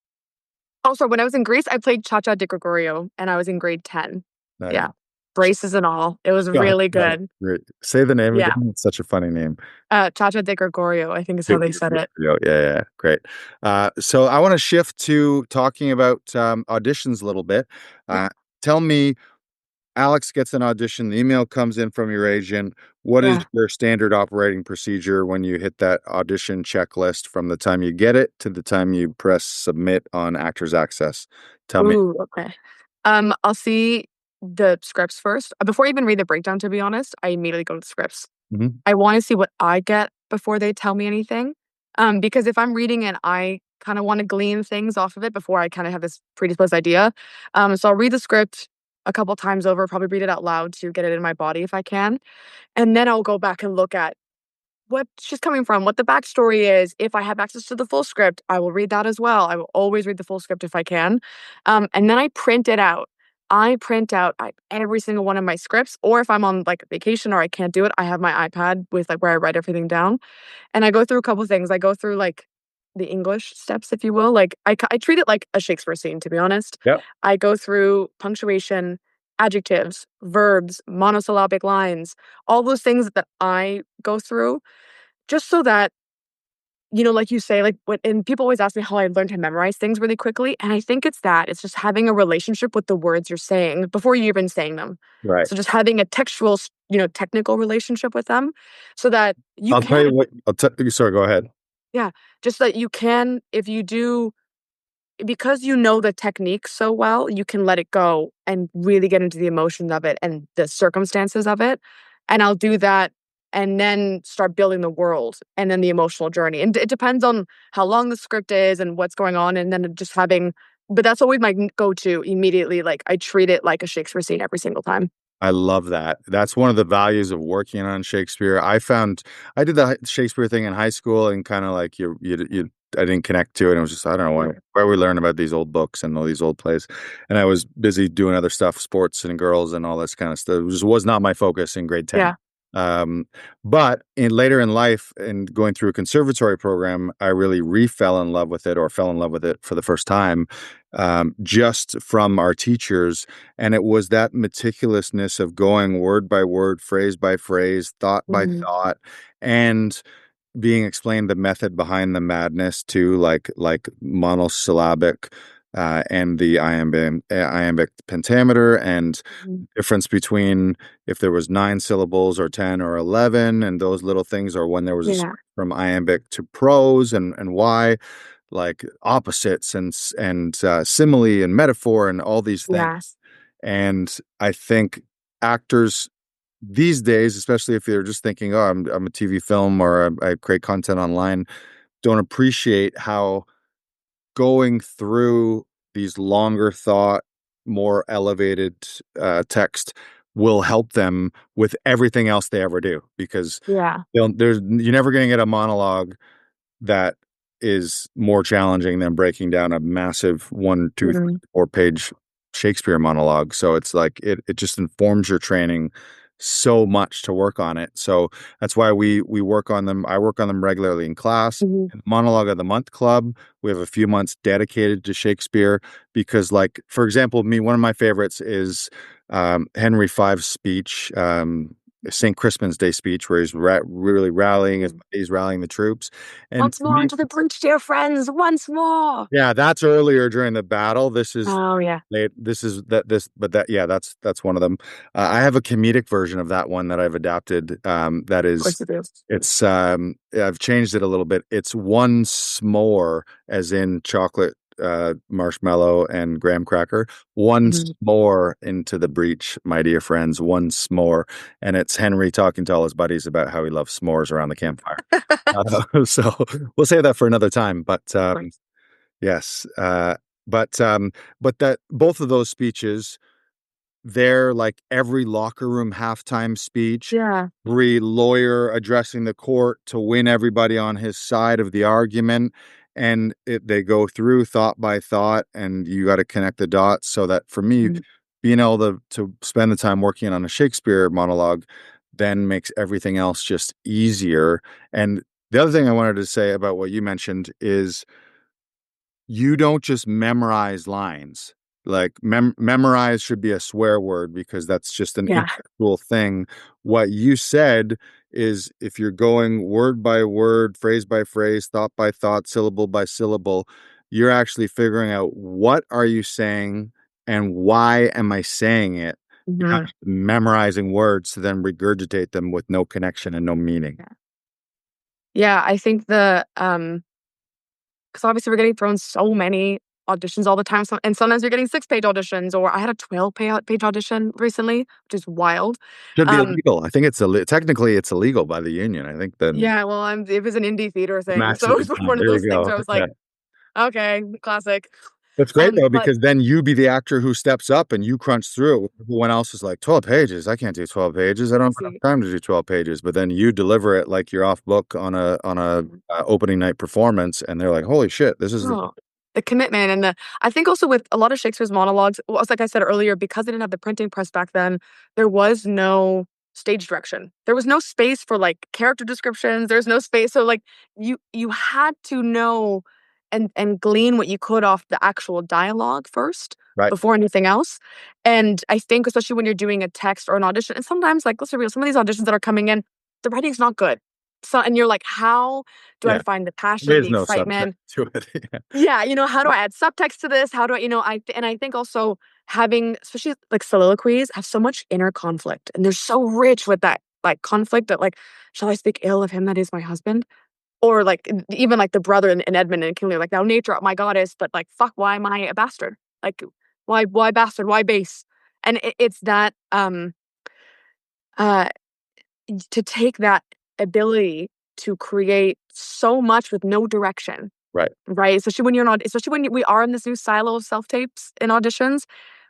Also, when I was in Greece, I played Cha-Cha de Gregorio, and I was in grade 10. Nice. Yeah. Braces and all. It was God, really that's good. great. Say the name Yeah. again. It's such a funny name. Cha-Cha de Gregorio, I think is how Big they said it. Yeah, yeah, great. So I want to shift to talking about auditions a little bit. Yeah. Tell me, Alex gets an audition, the email comes in from your agent. What is Yeah. your standard operating procedure when you hit that audition checklist from the time you get it to the time you press submit on Actors Access? Tell me. Ooh, okay. I'll see the scripts first. Before I even read the breakdown, to be honest, I immediately go to the scripts. Mhm. I wanna see what I get before they tell me anything. Because if I'm reading it, I kinda wanna glean things off of it before I kinda have this predisposed idea. So I'll read the script a couple times over, probably read it out loud to get it in my body if I can, and then I'll go back and look at what she's coming from, what the backstory is. If I have access to the full script, I will read that as well. I will always read the full script if I can. And then I print it out. I print out every single one of my scripts, or if I'm on like vacation or I can't do it, I have my iPad with like where I write everything down. And I go through a couple things. I go through like the English steps, if you will. Like I treat it like a Shakespeare scene, to be honest. Yep. I go through punctuation, adjectives, verbs, monosyllabic lines, all those things that I go through just so that, like you say, like, what and people always ask me how I learned to memorize things really quickly, and I think it's that. It's just having a relationship with the words you're saying before you even saying them. Right. So just having a textual, technical relationship with them so that you I'll tell you can what, sorry, go ahead. yeah, just that you can if you do because you know the technique so well, you can let it go and really get into the emotions of it and the circumstances of it. And I'll do that and then start building the world and then the emotional journey. And it depends on how long the script is and what's going on. And then just having, but that's always my go to immediately. Like I treat it like a Shakespeare scene every single time. I love that. That's one of the values of working on Shakespeare. I found I did the Shakespeare thing in high school and kind of like I didn't connect to it. It was just I don't know where we learn about these old books and all these old plays. And I was busy doing other stuff, sports and girls and all this kind of stuff. It just was not my focus in grade 10. Yeah. Um, but later in life and going through a conservatory program, I really fell in love with it or fell in love with it for the first time, just from our teachers. And it was that meticulousness of going word by word, phrase by phrase, thought by Mhm. thought, and being explained the method behind the madness too, like monosyllabic, and the iambic pentameter and Mhm. difference between if there was 9 syllables or 10 or 11 and those little things, or when there was a Yeah. switch from iambic to prose and why, like opposites and simile and metaphor and all these things. Yes. And I think actors these days, especially if they're just thinking, oh, I'm a TV film or I create content online, don't appreciate how going through these longer thought, more elevated text will help them with everything else they ever do because Yeah. you're never going to get a monologue that is more challenging than breaking down a massive 1, 2, 3, 4 page Shakespeare monologue. So it's like it just informs your training so much to work on it. So that's why we work on them. I work on them regularly in class. Mhm. In the Monologue of the Month Club, we have a few months dedicated to Shakespeare because, like, for example, one of my favorites is Henry V's speech, St. Crispin's Day speech, where he's really rallying, Mhm. he's rallying the troops. And Once for more me, into the breach, dear friends. Once more. yeah, that's earlier during the battle. This is Oh yeah. late. This is that this, but that yeah, that's one of them. I have a comedic version of that one that I've adapted. That Of is, course it is. it's I've changed it a little bit. It's once more, as in chocolate, marshmallow, and graham cracker. Once Mhm. more into the breach, my dear friends. Once more, and it's Henry talking to all his buddies about how he loves s'mores around the campfire. So we'll save that for another time. But Of course. yes, but but that both of those speeches, they're like every locker room halftime speech, Yeah. every lawyer addressing the court to win everybody on his side of the argument, and they go through thought by thought, and you got to connect the dots. So that for me, Mhm. being able to spend the time working on a Shakespeare monologue then makes everything else just easier. And the other thing I wanted to say about what you mentioned is you don't just memorize lines. Like memorize should be a swear word because that's just an Yeah. intellectual thing. What you said is if you're going word by word, phrase by phrase, thought by thought, syllable by syllable, you're actually figuring out what are you saying and why am I saying it? You're not Mhm. just memorizing words to then regurgitate them with no connection and no meaning. Yeah. Yeah, I think because obviously we're getting thrown so many auditions all the time, and sometimes you're getting 6-page auditions, or I had a 12-page audition recently, which is wild. Should be Um, illegal. I think technically it's illegal by the union. I think the yeah, well, it was an indie theater thing, so it maximum was time. one of There those you things go. where I was Yeah. like, "Okay, classic." That's great though, But because then you be the actor who steps up and you crunch through it. Everyone else is like 12 pages. I can't do 12 pages. I don't have enough see, time to do 12 pages. But then you deliver it like you're off book on a mhm. opening night performance, and they're like, "Holy shit, this is Oh, the commitment and I think also with a lot of Shakespeare's monologues, well, it's like I said earlier, because they didn't have the printing press back then, there was no stage direction. There was no space for, like, character descriptions, there's no space, so, like, you had to know and glean what you could off the actual dialogue first right." before anything else, and I think especially when you're doing a text or an audition, and sometimes, like, let's be real, some of these auditions that are coming in, the writing's not good. So and you're like, "How do I Yeah, find the there passion, is the no subtext excitement?" to it. Yeah. Yeah, how do I add subtext to this? How do I think also having, especially like soliloquies, have so much inner conflict, and they're so rich with that like conflict that like, shall I speak ill of him that is my husband? Or like even like the brother in Edmund and King Lear, like thou nature my goddess, but like fuck, why am I a bastard? Like why bastard? Why base? And it's that uh to take that ability to create so much with no direction. Right. Right, especially when you're not especially when we are in this new silo of self-tapes in auditions,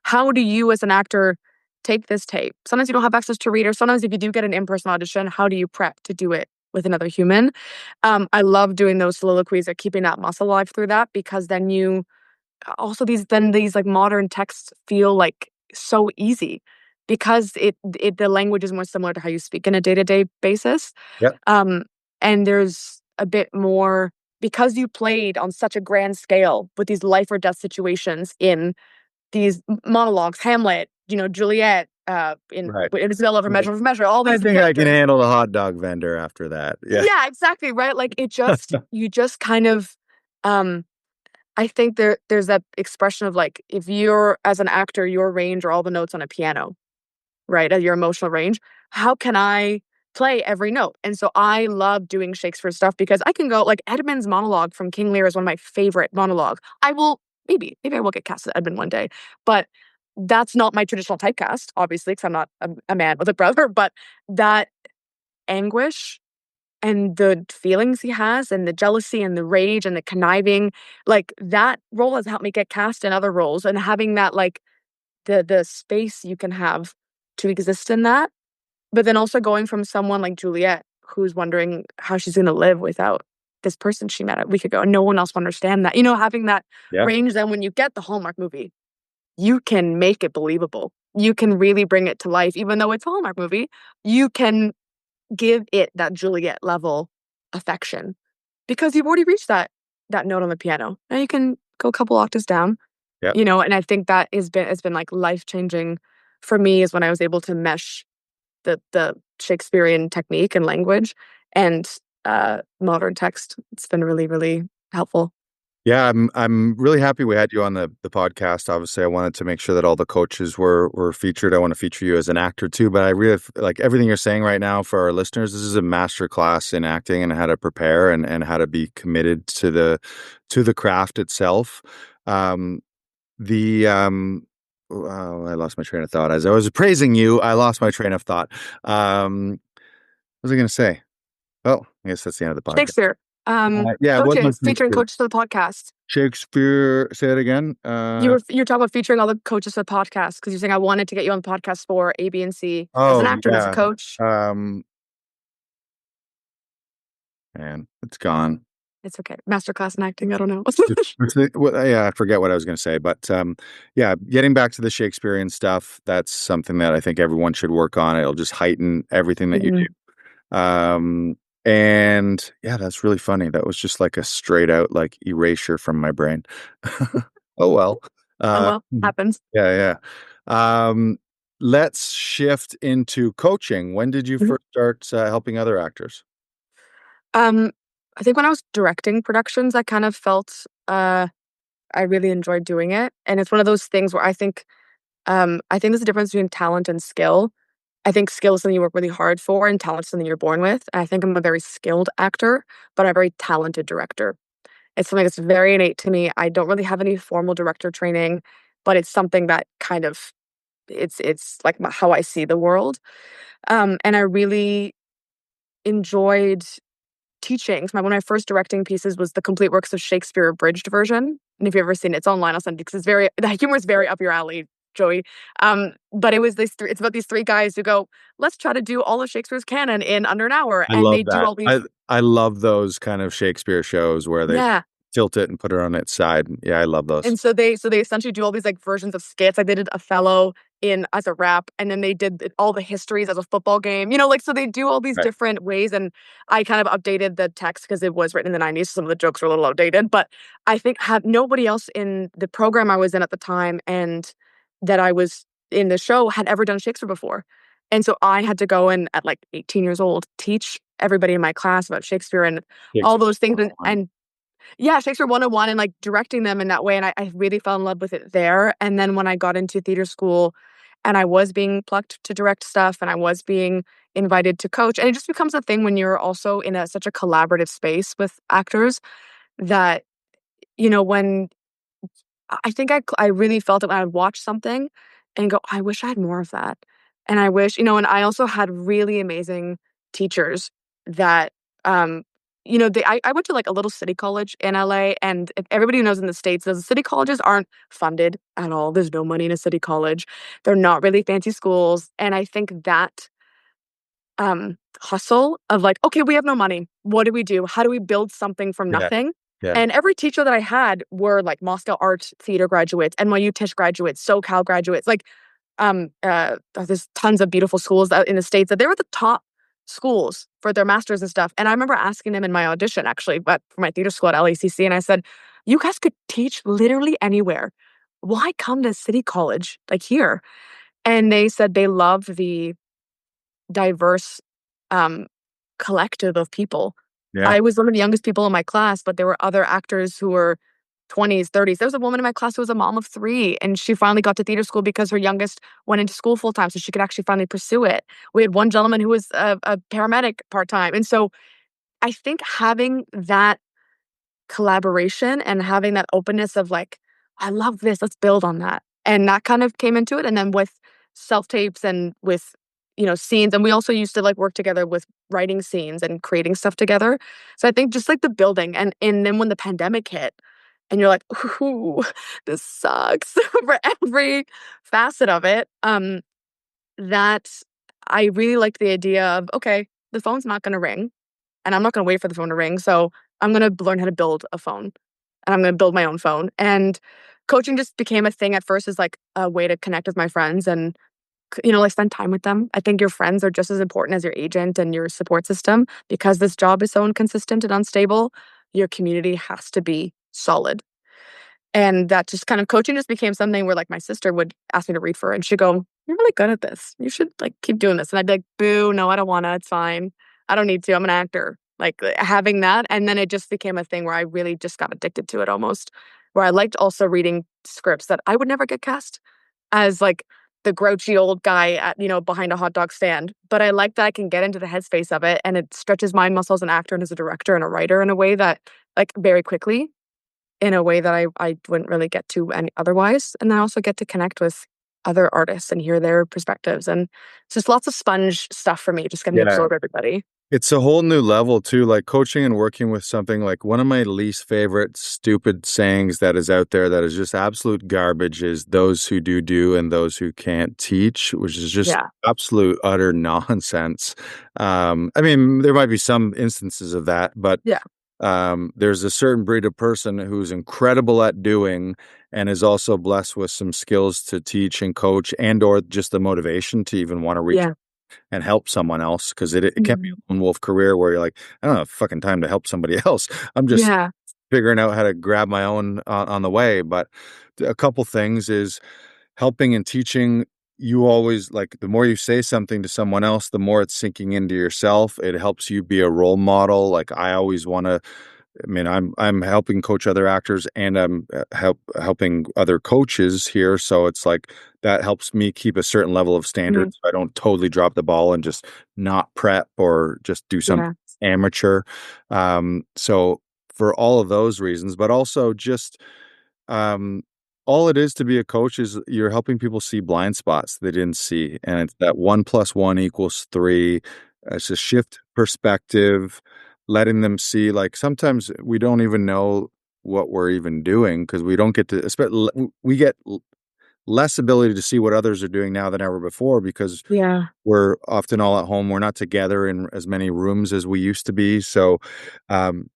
how do you as an actor take this tape? Sometimes you don't have access to readers, sometimes if you do get an in-person audition, how do you prep to do it with another human? I love doing those soliloquies and keeping that muscle alive through that because then you also these, like, modern texts feel, like, so easy because the language is more similar to how you speak in a day-to-day basis. Yep. Um, and there's a bit more because you played on such a grand scale with these life or death situations in these monologues, Hamlet, Juliet, Right. in Isabella Right. for Measure, all I these think I can characters. handle the hot dog vendor after that. Yeah. Yeah, exactly, right? Like, you just kind of, um I think there's that expression of, like, if you're as an actor, your range are all the notes on a piano. Right, at your emotional range. How can I play every note? And so I love doing Shakespeare stuff because I can go like Edmund's monologue from King Lear is one of my favorite monologue. I will maybe I will get cast as Edmund one day, but that's not my traditional typecast, obviously, because I'm not a man with a brother. But that anguish and the feelings he has, and the jealousy and the rage and the conniving, like that role has helped me get cast in other roles, and having that like the space you can have to exist in that, but then also going from someone like Juliet, who's wondering how she's gonna live without this person she met a week ago, and no one else will understand that. Having that Yeah. range, then when you get the Hallmark movie, you can make it believable. You can really bring it to life, even though it's a Hallmark movie. You can give it that Juliet level affection because you've already reached that note on the piano. Now you can go a couple octaves down, Yeah. and I think that has been, like, life-changing for me is when I was able to mesh the Shakespearean technique and language and, modern text. It's been really, really helpful. Yeah, I'm really happy we had you on the podcast. Obviously, I wanted to make sure that all the coaches were featured. I want to feature you as an actor too, but I really like everything you're saying right now for our listeners. This is a master class in acting and how to prepare and how to be committed to the craft itself. Um, the oh, I lost my train of thought as I was praising you. I lost my train of thought. What was I going to say? Oh, I guess that's the end of the podcast. Shakespeare, Yeah, it was on coaches, featuring Shakespeare. coaches for the podcast. Shakespeare. Say it again. You're talking about featuring all the coaches for the podcast because 'cause you're saying, "I wanted to get you on the podcast for A, B, and C," as an Oh actor and as a yeah. coach. Um, man, it's gone. It's okay. Masterclass in acting, I don't know. Yeah, I forget what I was going to say, but yeah, getting back to the Shakespearean stuff, that's something that I think everyone should work on. It'll just heighten everything that you Mhm. do. And yeah, that's really funny. That was just like a straight out like erasure from my brain. Oh well. Oh, Uh, well, happens. yeah, yeah. Let's shift into coaching. When did you Mhm. first start helping other actors? Um, I think when I was directing productions, I kind of felt, I really enjoyed doing it, and it's one of those things where I think I think there's a difference between talent and skill. I think skill is something you work really hard for, and talent is something you're born with. And I think I'm a very skilled actor, but I'm a very talented director. It's something that's very innate to me. I don't really have any formal director training, but it's something that kind of it's like how I see the world. And I really enjoyed teaching. So one of my first directing pieces was the complete works of Shakespeare abridged version. And if you've ever seen it, it's online. I'll send you because the humor is very up your alley, Joey. But it was it's about these three guys who go, let's try to do all of Shakespeare's canon in under an hour, I and they love do that. all these. I love those kind of Shakespeare shows where they Yeah, tilt it and put it on its side. Yeah, I love those. and so they essentially do all these like versions of skits. Like they did Othello in as a rap, and then they did all the histories as a football game. Like so they do all these Right. different ways. And I kind of updated the text because it was written in the '90s. So some of the jokes were a little outdated, but I think have nobody else in the program I was in at the time and that I was in the show had ever done Shakespeare before. And so I had to go and at like 18 years old teach everybody in my class about Shakespeare and all Shakespeare those things. And, 101. and yeah, Shakespeare 101 and, like, directing them in that way, and I really fell in love with it there, and then when I got into theater school and I was being plucked to direct stuff and I was being invited to coach, and it just becomes a thing when you're also in such a collaborative space with actors that, when I think I really felt it when I would watch something and go, "I wish I had more of that." And I wish and I also had really amazing teachers that, I went to, like, a little city college in LA, and if everybody who knows in the States knows the city colleges aren't funded at all. There's no money in a city college. They're not really fancy schools, and I think that hustle of like, okay, we have no money. What do we do? How do we build something from Yeah. nothing? Yeah. And every teacher that I had were like Moscow Art Theater graduates, NYU Tisch graduates, SoCal graduates. Like, there's tons of beautiful schools out in the States that they were the top schools for their masters and stuff. And I remember asking them in my audition, actually, but for my theater school at LACC, and I said, "You guys could teach literally anywhere. Why come to City College like here?" And they said they love the diverse, um, collective of people. Yeah. I was one of the youngest people in my class, but there were other actors who were 20s, 30s. There was a woman in my class who was a mom of 3, and she finally got to theater school because her youngest went into school full time, so she could actually finally pursue it. We had one gentleman who was a paramedic part-time, and so I think having that collaboration and having that openness of like, "I love this, let's build on that." And that kind of came into it, and then with self-tapes and with, scenes, and we also used to, like, work together with writing scenes and creating stuff together. So I think just, like, the building and then when the pandemic hit and you're like, "Ooh, this sucks," for every facet of it, that I really liked the idea of, "Okay, the phone's not gonna ring, and I'm not gonna wait for the phone to ring, so I'm gonna learn how to build a phone, and I'm gonna build my own phone." And coaching just became a thing at first as, like, a way to connect with my friends and, like, spend time with them. I think your friends are just as important as your agent and your support system because this job is so inconsistent and unstable, your community has to be solid. And that just kind of coaching just became something where, like, my sister would ask me to read for her, and she'd go, "You're really good at this. You should, like, keep doing this." And I'd be like, "Boo, no, I don't wanna. It's fine. I don't need to. I'm an actor." Like, having that, and then it just became a thing where I really just got addicted to it almost, where I liked also reading scripts that I would never get cast as, like, the grouchy old guy at behind a hot dog stand, but I like that I can get into the headspace of it, and it stretches my muscles as an actor and as a director and a writer in a way that, like, very quickly in a way that I wouldn't really get to any otherwise, and I also get to connect with other artists and hear their perspectives, and it's just lots of sponge stuff for me, just getting to Yeah. absorb everybody. It's a whole new level too, like coaching and working with something like one of my least favorite stupid sayings that is out there that is just absolute garbage is those who do and those who can't teach, which is just Yeah, absolute utter nonsense. I mean, there might be some instances of that, but yeah, there's a certain breed of person who's incredible at doing and is also blessed with some skills to teach and coach and or just the motivation to even want to reach yeah, and help someone else because it can be mhm, a lone wolf career where you're like, I don't have fucking time to help somebody else. I'm just yeah, figuring out how to grab my own on the way. But a couple things is helping and teaching. You always like the more you say something to someone else, the more it's sinking into yourself. It helps you be a role model. Like I always want to I mean, I'm helping coach other actors, and I'm helping other coaches here. So it's like that helps me keep a certain level of Mhm. standards. So I don't totally drop the ball and just not prep or just do something Yeah. amateur. So for all of those reasons, but also just um, all it is to be a coach is you're helping people see blind spots they didn't see, and it's that 1 + 1 = 3. It's a shift perspective, letting them see. Like sometimes we don't even know what we're even doing because we don't get to. We get less ability to see what others are doing now than ever before because Yeah. we're often all at home. We're not together in as many rooms as we used to be. So,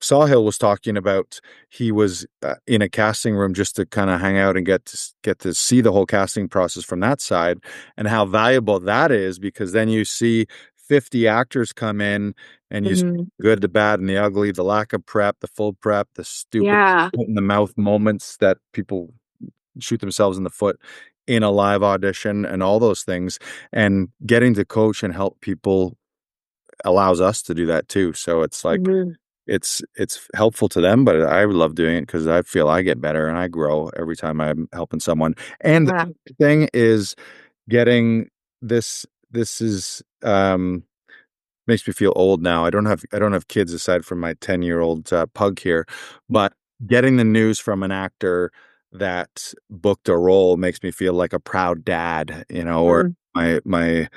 Sawhill was talking about he was in a casting room just to kind of hang out and get to see the whole casting process from that side, and how valuable that is because then you see 50 actors come in and you see Mhm. the good, the bad, and the ugly, the lack of prep, the full prep, the stupid Yeah. foot in the mouth moments that people shoot themselves in the foot in a live audition and all those things. And getting to coach and help people allows us to do that too. So it's like Mhm. it's helpful to them, but I love doing it because I feel I get better and I grow every time I'm helping someone. And Yeah. the thing is getting this is makes me feel old now. I don't have kids aside from my 10-year-old pug here, but getting the news from an actor that booked a role makes me feel like a proud dad, or Mm.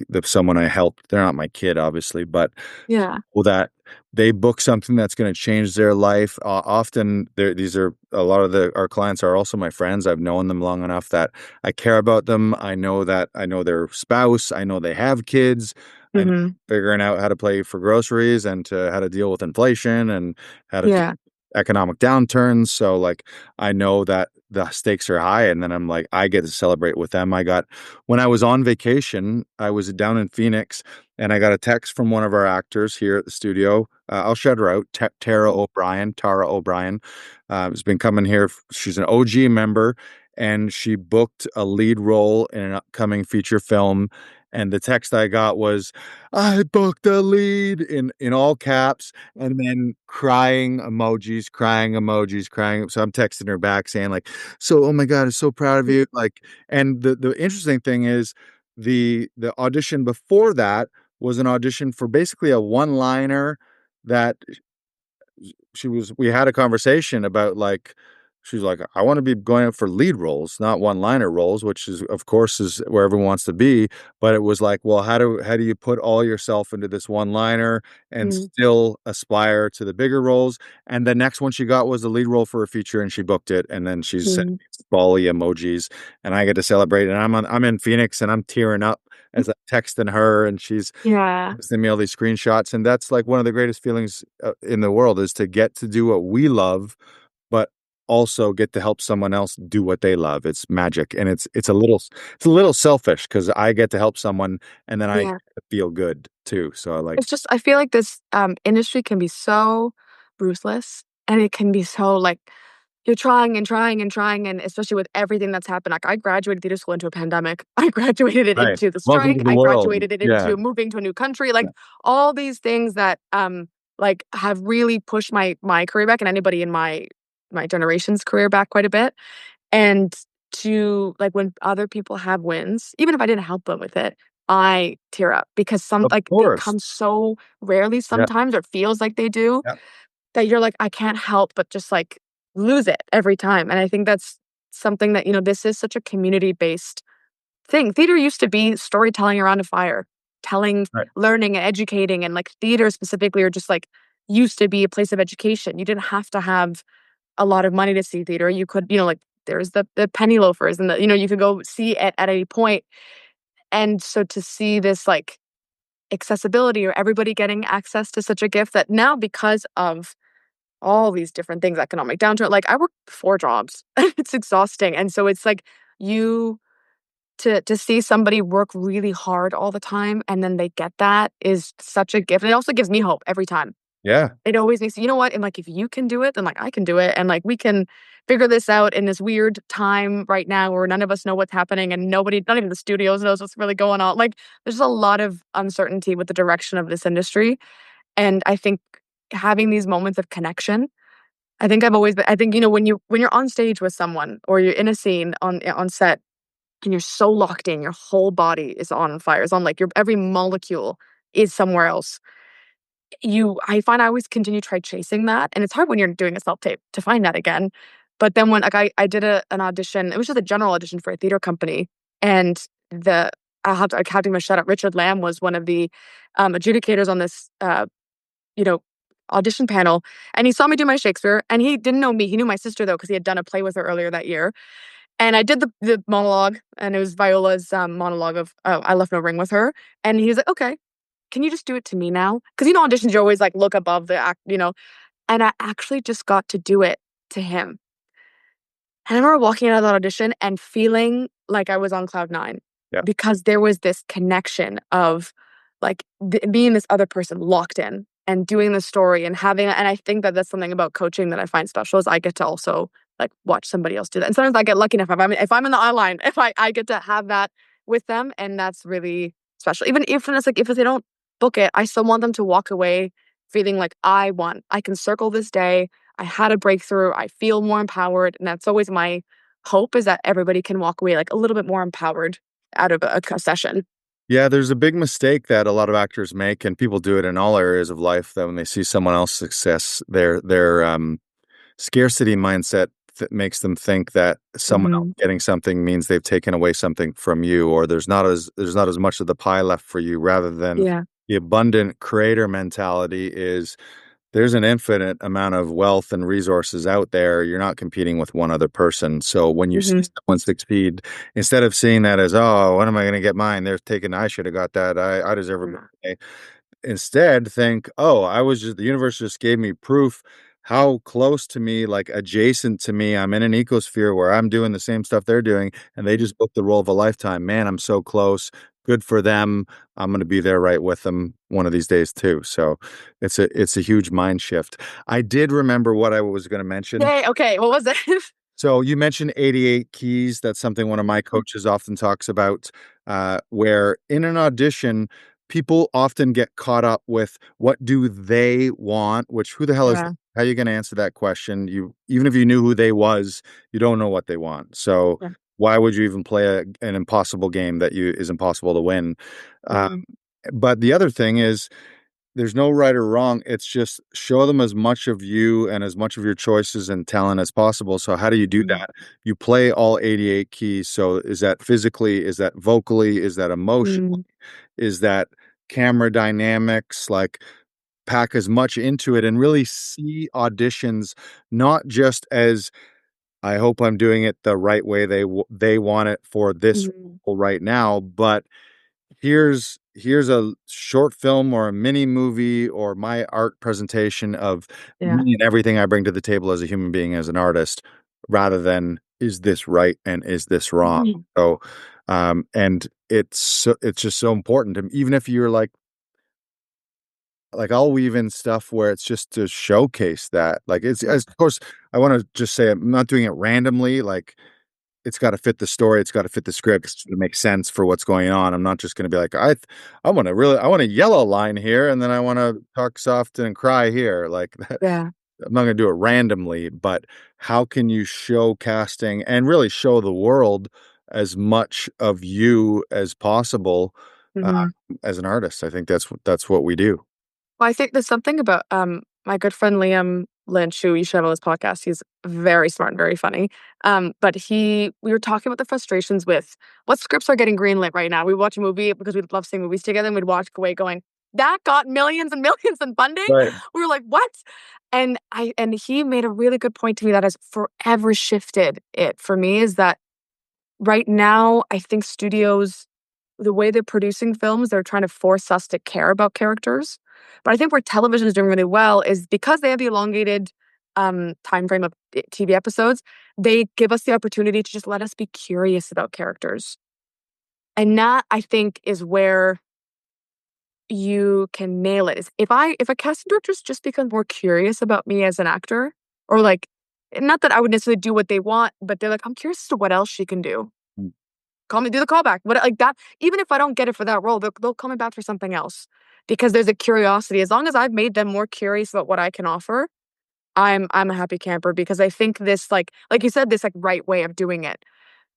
the someone I helped. They're not my kid, obviously, but Yeah. well, that they book something that's going to change their life. Often, these are a lot of our clients are also my friends. I've known them long enough that I care about them. I know their spouse. I know they have kids. I know Mhm. figuring out how to pay for groceries and to how to deal with inflation and how to deal Yeah. with economic downturns. So, like, I know that the stakes are high, and then I'm like, I get to celebrate with them. When I was on vacation, I was down in Phoenix and I got a text from one of our actors here at the studio. I'll shout her out, Tara O'Brien. Has been coming here. She's an OG member, and she booked a lead role in an upcoming feature film. And the text I got was, "I booked a lead" in all caps, and then crying emojis, crying. So I'm texting her back saying like, "So, oh my God, I'm so proud of you." Like, and the interesting thing is the audition before that was an audition for basically a one-liner that we had a conversation about, like, she's like, I want to be going out for lead roles, not one-liner roles, which is of course is where everyone wants to be. But it was like, well, how do you put all yourself into this one-liner and Mm. still aspire to the bigger roles? And the next one she got was the lead role for a feature, and she booked it. And then she's sent Mhm. me bally emojis, and I get to celebrate. And I'm in Phoenix, and I'm tearing up as I'm texting her, and she's Yeah. send me all these screenshots. And that's like one of the greatest feelings in the world, is to get to do what we love, but also get to help someone else do what they love. It's magic, and it's a little selfish because I get to help someone, and then I Yeah. feel good too. So I like, It's just I feel like this, industry can be so ruthless, and it can be so, like, you're trying and trying and trying, and especially with everything that's happened, like, I graduated theater school into a pandemic. I graduated it right. into the Welcome to strike. the I world. graduated it Yeah. into moving to a new country, like, Yeah. all these things that, like, have really pushed my career back and anybody in my generation's career back quite a bit, and to like, when other people have wins, even if I didn't help them with it, I tear up because Of they course. come so rarely Yeah. sometimes, or it feels like they do, Yeah. that you're like, "I can't help but just, like, lose it every time," and I think that's something that, this is such a community-based thing. Theater used to be storytelling around a fire, telling, Right. learning, and educating, and, like, theater specifically are just, like, used to be a place of education. You didn't have to have a lot of money to see theater. You could, like, there's the penny loafers and you could go see it at any point. And so to see this, like, accessibility or everybody getting access to such a gift that now because of all these different things, economic downturn, like, I work 4 jobs. It's exhausting. And so it's like you to see somebody work really hard all the time and then they get that is such a gift. And it also gives me hope every time. Yeah. It always makes you know what? And, like, if you can do it, then, like, I can do it, and, like, we can figure this out in this weird time right now where none of us know what's happening and nobody, not even the studios, knows what's really going on. Like, there's a lot of uncertainty with the direction of this industry, and I think having these moments of connection. I think I've always been, I think, when you're on stage with someone or you're in a scene on set and you're so locked in, your whole body is on fire. It's on like your every molecule is somewhere else. I find I always continue to try chasing that. And it's hard when you're doing a self tape to find that again. But then when like I did an audition, it was just a general audition for a theater company. And I have to give him a shout out. Richard Lamb was one of the adjudicators on this you know, audition panel. And he saw me do my Shakespeare and he didn't know me. He knew my sister though, because he had done a play with her earlier that year. And I did the monologue, and it was Viola's monologue of I left no ring with her. And he was like, okay, can you just do it to me now? Because auditions, you always like look above the act. And I actually just got to do it to him. And I remember walking out of that audition and feeling like I was on cloud nine Yeah. because there was this connection of like being this other person locked in and doing the story and and I think that that's something about coaching that I find special is I get to also like watch somebody else do that. And sometimes I get lucky enough if I'm in the eye line, if I get to have that with them, and that's really special. Even if it's like if they don't book it, I still want them to walk away feeling like I won. I can circle this day. I had a breakthrough. I feel more empowered. And that's always my hope is that everybody can walk away like a little bit more empowered out of a session. Yeah, there's a big mistake that a lot of actors make, and people do it in all areas of life, that when they see someone else's success, their scarcity mindset makes them think that someone else Hmm. getting something means they've taken away something from you, or there's not as much of the pie left for you, rather than Yeah. the abundant creator mentality is there's an infinite amount of wealth and resources out there. You're not competing with one other person. So when you see Hmm. someone succeed, instead of seeing that as, oh, when am I going to get mine? They're taking, I should have got that. I deserve a birthday. Instead, think, oh, the universe just gave me proof how close to me, like adjacent to me, I'm in an ecosphere where I'm doing the same stuff they're doing, and they just booked the role of a lifetime. Man, I'm so close. Good for them. I'm going to be there right with them one of these days too. So it's a huge mind shift. I did remember what I was going to mention. Yay. Okay. What was it? So you mentioned 88 keys. That's something one of my coaches often talks about, where in an audition, people often get caught up with what do they want, which who the hell is, Yeah. how are you going to answer that question? Even if you knew who they was, you don't know what they want. So Yeah. why would you even play an impossible game that is impossible to win? Hmm. But the other thing is, there's no right or wrong. It's just show them as much of you and as much of your choices and talent as possible. So how do you do Hmm. that? You play all 88 keys. So is that physically? Is that vocally? Is that emotionally? Hmm. Is that camera dynamics? Like pack as much into it and really see auditions not just as I hope I'm doing it the right way they want it for this Hmm. role right now, but here's a short film or a mini movie or my art presentation of Yeah. me and everything I bring to the table as a human being, as an artist, rather than is this right and is this wrong? Mhm. So, and it's just so important. And even if you're like I'll weave in stuff where it's just to showcase that, like it's Yeah. as of course I want to just say I'm not doing it randomly, like it's got to fit the story. It's got to fit the script. It's to make sense for what's going on. I'm not just going to be like, I want a yellow line here, and then I want to talk soft and cry here. Like that. Yeah. I'm not going to do it randomly, but how can you show casting and really show the world as much of you as possible uh, Hmm. as an artist? I think that's what we do. Well, I think there's something about my good friend Liam Lynch, who you should have on this podcast. He's very smart and very funny. But we were talking about the frustrations with what scripts are getting greenlit right now. We watch a movie because we love seeing movies together, and we'd watch away going, that got millions and millions in funding. Right. We were like, what? And he made a really good point to me that has forever shifted it for me is that right now, I think studios, the way they're producing films, they're trying to force us to care about characters. But I think where television is doing really well is because they have the elongated time frame of TV episodes, they give us the opportunity to just let us be curious about characters. And that I think is where you can nail it. Is if a casting director's just become more curious about me as an actor, or like not that I would necessarily do what they want, but they're like, I'm curious as to what else she can do. Call me, do the callback. What like that? Even if I don't get it for that role, they'll call me back for something else. because there's a curiosity. As long as I've made them more curious about what I can offer, I'm a happy camper because I think this like you said, this like right way of doing it.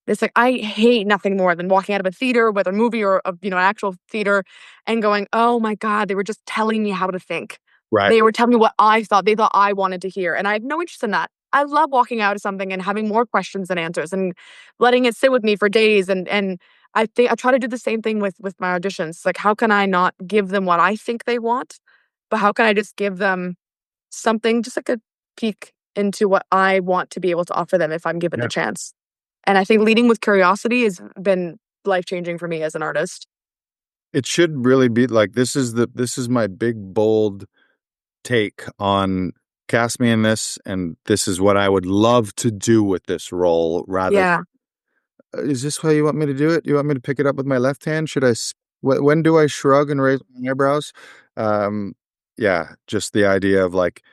This like I hate nothing more than walking out of a theater, whether movie or an actual theater, and going, "Oh my God, they were just telling me how to think. Right. They were telling me what I thought they thought I wanted to hear." And I have no interest in that. I love walking out of something and having more questions than answers and letting it sit with me for days. And I think I try to do the same thing with my auditions. Like, how can I not give them what I think they want, but how can I just give them something, just like a peek into what I want to be able to offer them if I'm given the Yeah. chance. And I think leading with curiosity has been life-changing for me as an artist. It should really be like this is my big bold take on cast me in this, and this is what I would love to do with this role rather. Yeah. Is this how you want me to do it? You want me to pick it up with my left hand? When do I shrug and raise my eyebrows? Um, yeah, just the idea of like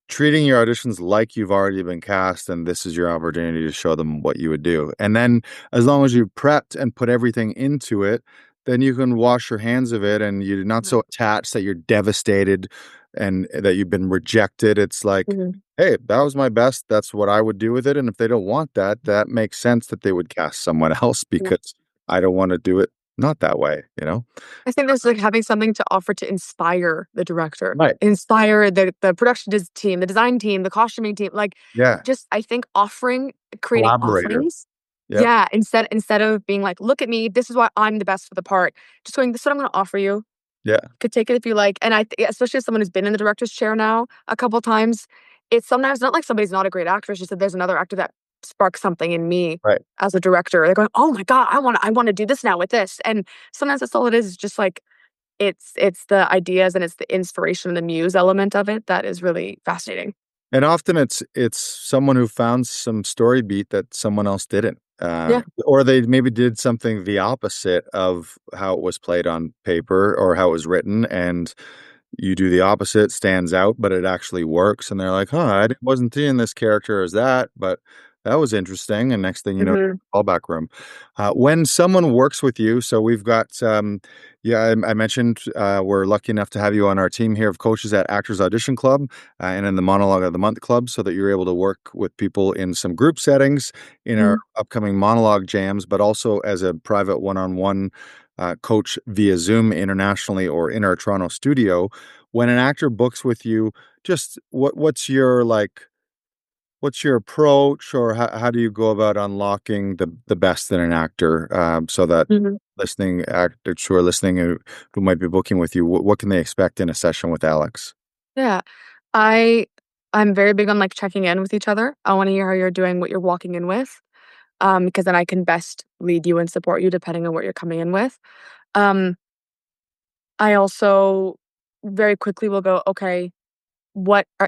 treating your auditions like you've already been cast and this is your opportunity to show them what you would do. And then as long as you've prepped and put everything into it, then you can wash your hands of it and you're not so Mhm. attached that you're devastated and that you've been rejected. It's like, Mhm. hey, that was my best. That's what I would do with it. And if they don't want that, that makes sense that they would cast someone else Yeah. because I don't want to do it not that way, you know? I think there's like having something to offer to inspire the director, Right. inspire the production team, the design team, the costuming team. Like, Yeah. just I think creating Collaborator. offerings. Yep. Yeah, instead of being like, look at me, this is why I'm the best for the part. Just going, this is what I'm going to offer you. Yeah. Could take it if you like. And especially as someone who's been in the director's chair now a couple times, it's sometimes not like somebody's not a great actor. It's just that there's another actor that sparks something in me Right. as a director. They're going, oh my God, I want to do this now with this. And sometimes that's all it is just like it's the ideas and it's the inspiration and the muse element of it that is really fascinating. And often it's someone who found some story beat that someone else didn't. Yeah. Or they maybe did something the opposite of how it was played on paper or how it was written, and you do the opposite, stands out, but it actually works. And they're like, huh, wasn't seeing this character as that, but that was interesting. And next thing you know, Hmm. callback room. When someone works with you, so we've got, yeah, I mentioned we're lucky enough to have you on our team here of coaches at Actors Audition Club and in the Monologue of the Month Club so that you're able to work with people in some group settings in our Hmm. upcoming monologue jams, but also as a private one-on-one coach via Zoom internationally or in our Toronto studio. When an actor books with you, just what's your approach, or how do you go about unlocking the best in an actor, so that Hmm. listening actors who are listening who might be booking with you, what can they expect in a session with Alex? Yeah. I I'm very big on like checking in with each other. I want to hear how you're doing, what you're walking in with. Because then I can best lead you and support you depending on what you're coming in with. Um, I also very quickly will go, okay,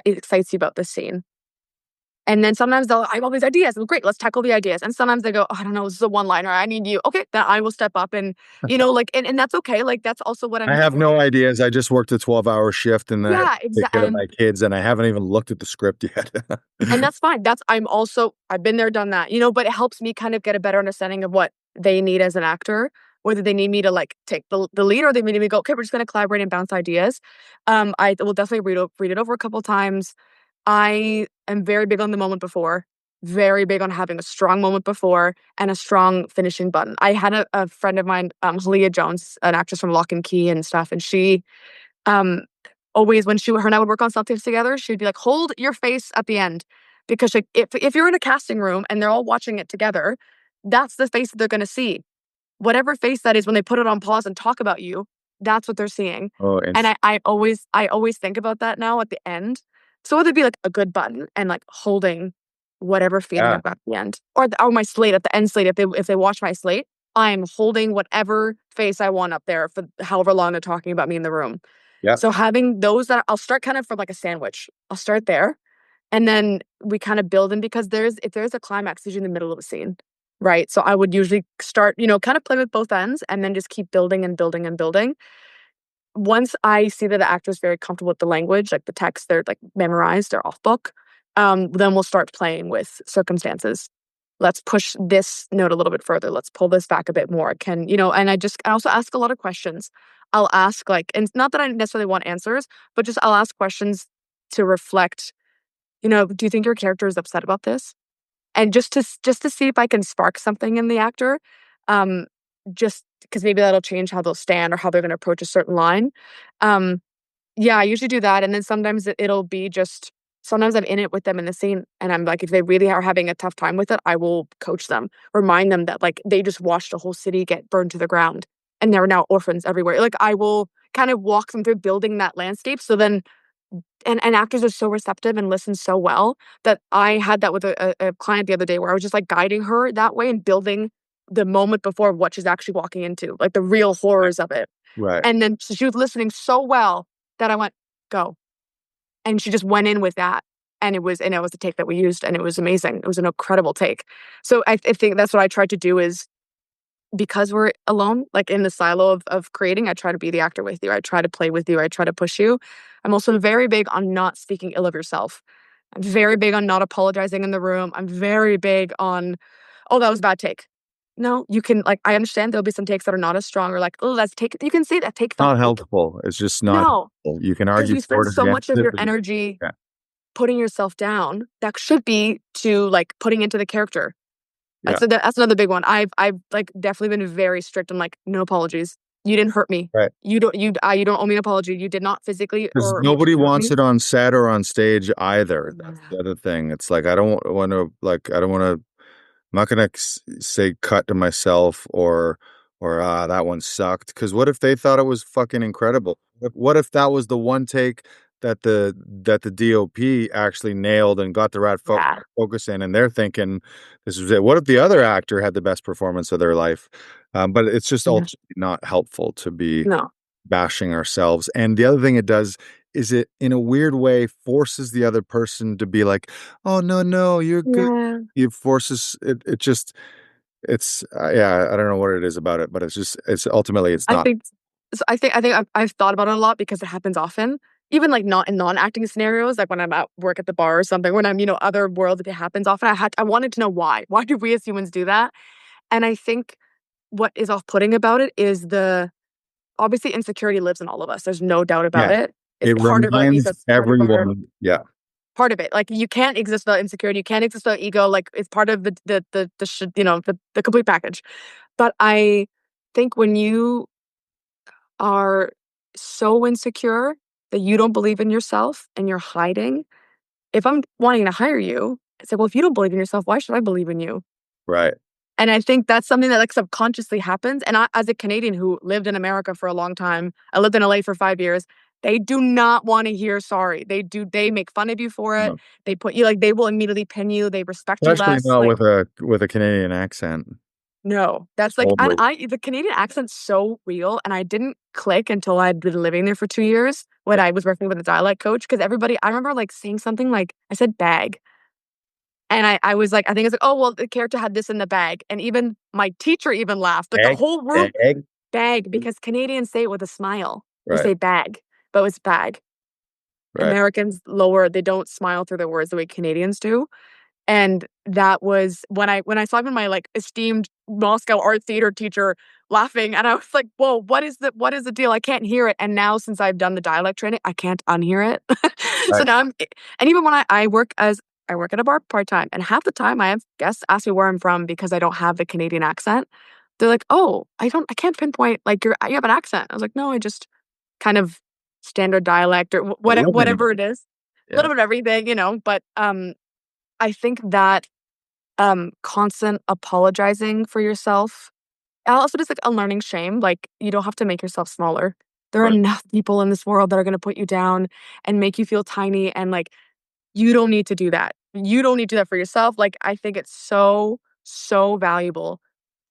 excites you about this scene? And then sometimes I have all these ideas. Well, great, let's tackle the ideas. And sometimes they go, oh, I don't know, this is a one liner. I need you. Okay, then I will step up and, like, and that's okay. Like, that's also what I'm I here have for. no ideas. I just worked a 12-hour shift and I have Yeah, to take care of my kids and I haven't even looked at the script yet. and that's fine. I've been there, done that, but it helps me kind of get a better understanding of what they need as an actor, whether they need me to like take the lead or they need me to go, okay, we're just going to collaborate and bounce ideas. I will definitely read it over a couple times. I am very big on the moment before, very big on having a strong moment before and a strong finishing button. I had a friend of mine, Halia Jones, an actress from Lock and Key and stuff, and she um, always when her and I would work on something together, she'd be like, "Hold your face at the end," because like, if you're in a casting room and they're all watching it together, that's the face that they're going to see. Whatever face that is when they put it on pause and talk about you, that's what they're seeing. Oh, And and I always think about that now at the end. So whether it be like a good button and like holding whatever feeling yeah, I've got at the end, or my slate at the end slate, if they watch my slate, I'm holding whatever face I want up there for however long they're talking about me in the room. yeah. So having those that I'll start kind of from like a sandwich. I'll start there and then we kind of build in because if there's a climax usually in the middle of a scene, right? So I would usually start, kind of play with both ends and then just keep building and building and building. Once I see that the actor is very comfortable with the language, like the text, they're like memorized, they're off book, then we'll start playing with circumstances. let's push this note a little bit further. Let's pull this back a bit more. And I also ask a lot of questions. I'll ask like, and it's not that I necessarily want answers, but just I'll ask questions to reflect, do you think your character is upset about this? And just to see if I can spark something in the actor, um, just because maybe that'll change how they'll stand or how they're going to approach a certain line. Um, yeah, I usually do that, and then sometimes it'll be just sometimes I'm in it with them in the scene, and I'm like, if they really are having a tough time with it, I will coach them, remind them that like they just watched a whole city get burned to the ground, and there are now orphans everywhere. Like I will kind of walk them through building that landscape. So then, and actors are so receptive and listen so well that I had that with a client the other day where I was just like guiding her that way and building the moment before what she's actually walking into, like the real horrors of it. Right. And then so she was listening so well that I went, go. And she just went in with that. And it was a take that we used and it was amazing. It was an incredible take. So I think that's what I tried to do is because we're alone, like in the silo of creating, I try to be the actor with you. I try to play with you. I try to push you. I'm also very big on not speaking ill of yourself. I'm very big on not apologizing in the room. I'm very big on, oh, that was a bad take. No, you can like I understand there'll be some takes that are not as strong or like, oh, that's take you can say that take felt Not like helpful. It's just not no, helpful. You can because argue you spend for it so against much of it, your but energy yeah. putting yourself down. That should be to like putting into the character. Yeah. That's another big one. I've like definitely been very strict on like no apologies. You didn't hurt me. Right. You don't owe me an apology. You did not physically Because or nobody emotionally hurt wants me. it on set or on stage either. That's Yeah. the other thing. It's like I don't want to I don't want to I'm not gonna say cut to myself or that one sucked. Because what if they thought it was fucking incredible? What if that was the one take that the DOP actually nailed and got the right Yeah. focus in, and they're thinking this is it. What if the other actor had the best performance of their life? But it's just Yeah. ultimately not helpful to be No. bashing ourselves. And the other thing it does is it, in a weird way, forces the other person to be like, "Oh no, no, you're good." Yeah. It forces it. It just it's yeah. I don't know what it is about it, but it's ultimately it's I not. think I think I've thought about it a lot because it happens often. Even like not in non-acting scenarios, like when I'm at work at the bar or something, when I'm, other worlds, it happens often. I wanted to know why. Why do we as humans do that? And I think what is off-putting about it is the obviously insecurity lives in all of us. There's no doubt about Yeah, it. It's it part of our reminds ethos, everyone. Yeah, part of it. Like you can't exist without insecurity. You can't exist without ego. Like it's part of the complete package. But I think when you are so insecure that you don't believe in yourself and you're hiding, if I'm wanting to hire you, it's like, well, if you don't believe in yourself, why should I believe in you? right. And I think that's something that like subconsciously happens. And I, as a Canadian who lived in America for a long time, I lived in LA for 5 years. They do not want to hear sorry. They make fun of you for it. No. They put you like they will immediately pin you. They respect you Especially less. not Like, with a Canadian accent. no, that's like, and Totally. the Canadian accent's so real. And I didn't click until I'd been living there for 2 years when Yeah. I was working with a dialect coach. Cause I remember like saying something like, I said bag. And I was like, I think it's like, oh, well, the character had this in the bag. And even my teacher even laughed. Like the Egg, whole room, egg. bag, because Canadians say it with a smile. We Right, say bag, but it's bag. right. Americans lower, they don't smile through their words the way Canadians do. And that was when I saw even my like esteemed Moscow art theater teacher laughing, and I was like, "Whoa, what is the deal? I can't hear it." And now since I've done the dialect training, I can't unhear it. So Right. now and even when I work at a bar part time, and half the time I have guests ask me where I'm from because I don't have the Canadian accent. They're like, "Oh, I can't pinpoint like you have an accent." I was like, "No, I just kind of standard dialect or Living whatever it. it is, a Yeah. little bit of everything, you know." But I think that constant apologizing for yourself. Also just like unlearning shame, like you don't have to make yourself smaller. There are Right. enough people in this world that are gonna put you down and make you feel tiny and like you don't need to do that. You don't need to do that for yourself. Like I think it's so, so valuable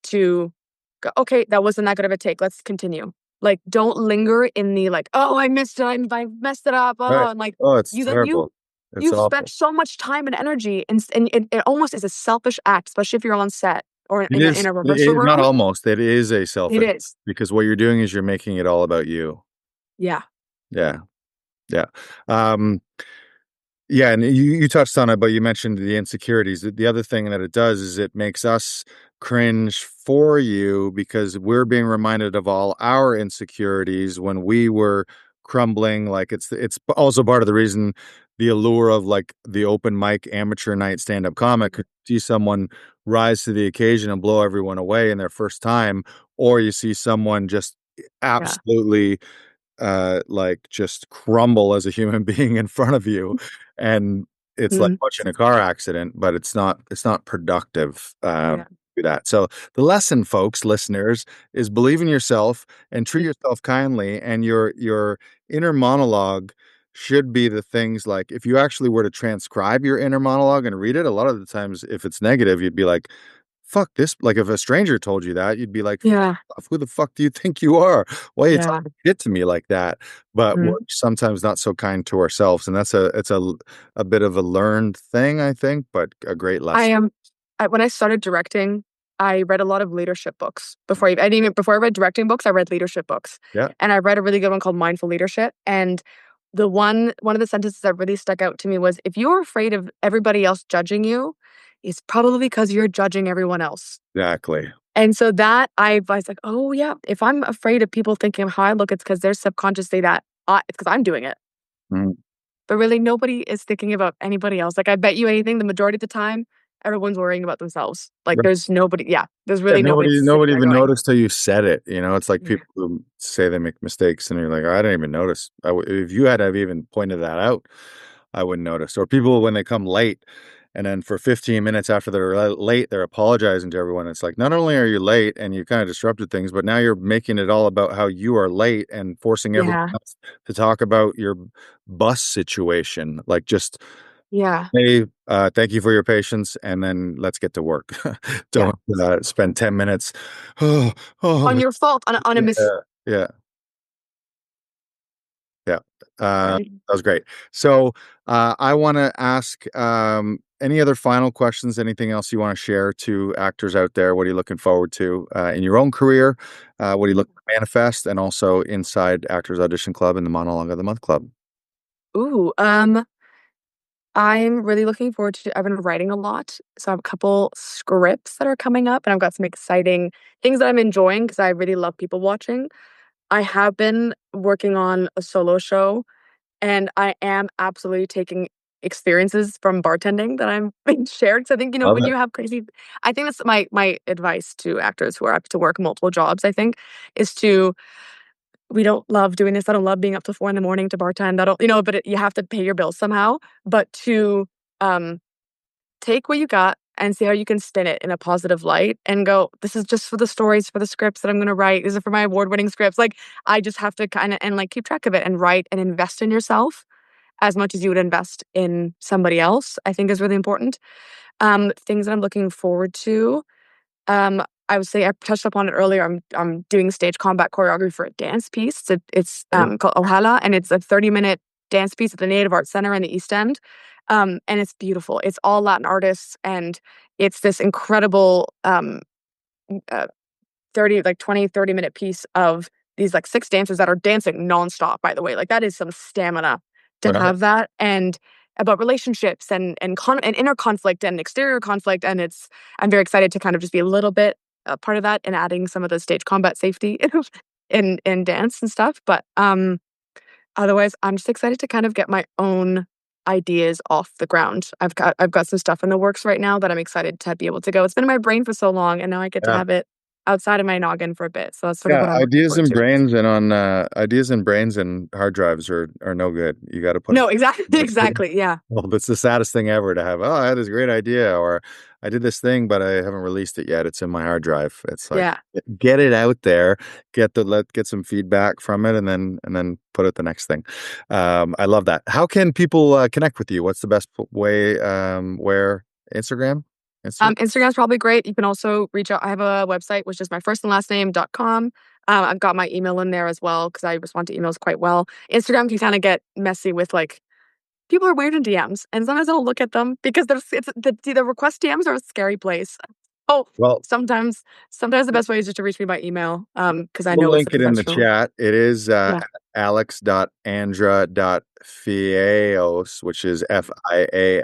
to go, okay, that wasn't that good of a take. Let's continue. Like don't linger in the like, oh, I missed it. I messed it up. Right. Oh, and like Oh, it's you that you terrible. It's you've spent awful. so much time and energy and it almost is a selfish act, especially if you're on set or It in is a rehearsal not room. almost, it is a It selfish is. because what you're doing is you're making it all about you. Yeah. Yeah. Yeah. Um, Yeah, and you touched on it, but you mentioned the insecurities. The other thing that it does is it makes us cringe for you because we're being reminded of all our insecurities when we were crumbling. Like it's also part of the reason the allure of like the open mic amateur night stand-up comic could see someone rise to the occasion and blow everyone away in their first time, or you see someone just Yeah. absolutely like just crumble as a human being in front of you, and it's like Mhm. watching a car accident, but it's not productive Yeah. do that. So the lesson, folks, listeners, is believe in yourself and treat yourself kindly, and your inner monologue should be the things like if you actually were to transcribe your inner monologue and read it, a lot of the times if it's negative, you'd be like, fuck this. Like if a stranger told you that, you'd be like, Yeah. who the fuck do you think you are? Why are you Yeah. talking shit to me like that? But we're Mhm. sometimes not so kind to ourselves. And it's a bit of a learned thing, I think, but a great I lesson. am when I started directing, I read a lot of leadership books before I read directing books, I read leadership books. Yeah, And I read a really good one called Mindful Leadership. And one of the sentences that really stuck out to me was if you're afraid of everybody else judging you, it's probably because you're judging everyone else. exactly. And so that I was like, oh yeah, if I'm afraid of people thinking of how I look, it's because they're subconsciously it's because I'm doing it. Mhm. But really, nobody is thinking about anybody else. Like, I bet you anything, the majority of the time, everyone's worrying about themselves. Like, there's nobody, yeah, there's Yeah, really nobody sitting nobody there even going, noticed till you said it. It's like yeah, people who say they make mistakes, and you're like, I didn't even notice. If you had have even pointed that out, I wouldn't notice. Or people when they come late, and then for 15 minutes after they're late, they're apologizing to everyone. It's like not only are you late and you kind of disrupted things, but now you're making it all about how you are late and forcing everyone yeah, else to talk about your bus situation. Like just yeah, hey, thank you for your patience, and then let's get to work. yeah. Don't spend 10 minutes. Oh, On oh, your fault, on a yeah, miss. yeah, yeah. Right. That was great. So, I want to ask any other final questions, anything else you want to share to actors out there? What are you looking forward to in your own career? What are you looking to manifest? And also inside Actors Audition Club and the Monologue of the Month Club. Ooh, I'm really looking forward to I've been writing a lot, so I have a couple scripts that are coming up, and I've got some exciting things that I'm enjoying because I really love people watching. I have been working on a solo show. And I am absolutely taking experiences from bartending that I'm being shared. So I think, Love when it. you have crazy I think that's my advice to actors who are up to work multiple jobs, I think, is to we don't love doing this. I don't love being up till 4 in the morning to bartend. I don't, but you have to pay your bills somehow. But to um take what you got and see how you can spin it in a positive light and go, this is just for the stories, for the scripts that I'm going to write. These are for my award-winning scripts. Like I just have to kind of and like keep track of it and write and invest in yourself as much as you would invest in somebody else, I think is really important. Things that I'm looking forward to. I would say I touched upon it earlier. I'm doing stage combat choreography for a dance piece. It's called Ohala, and it's a 30-minute dance piece at the Native Arts Center in the East End. And it's beautiful. It's all Latin artists, and it's this incredible uh, 30-minute piece of these like six dancers that are dancing nonstop, by the way. Like that is some stamina to Right. have that and about relationships and inner conflict and exterior conflict. And I'm very excited to kind of just be a little bit a part of that and adding some of the stage combat safety in dance and stuff. But otherwise I'm just excited to kind of get my own ideas off the ground. I've got some stuff in the works right now that I'm excited to be able to go. It's been in my brain for so long and now I get to Yeah. have it outside of my noggin for a bit. So that's sort of Yeah, what I'm looking forward to. ideas and brains and hard drives are no good. You got to put No, exactly, them. exactly. Yeah. Well, that's the saddest thing ever to have. Oh, I had this great idea, or I did this thing, but I haven't released it yet. It's in my hard drive. It's like Yeah. get it out there, get some feedback from it, and then put it the next thing. I love that. How can people connect with you? What's the best way? Where Instagram? Instagram. Instagram's probably great. You can also reach out. I have a website, which is my first and last name.com. I've got my email in there as well because I respond to emails quite well. Instagram can kind of get messy with like people are weird in DMs, and sometimes I don't look at them because the request DMs are a scary place. Oh, Well, sometimes the best way is just to reach me by email, because I we'll know it's the link it in the professional. chat. It is Yeah, alex.andra.fiallos, which is Fiallos.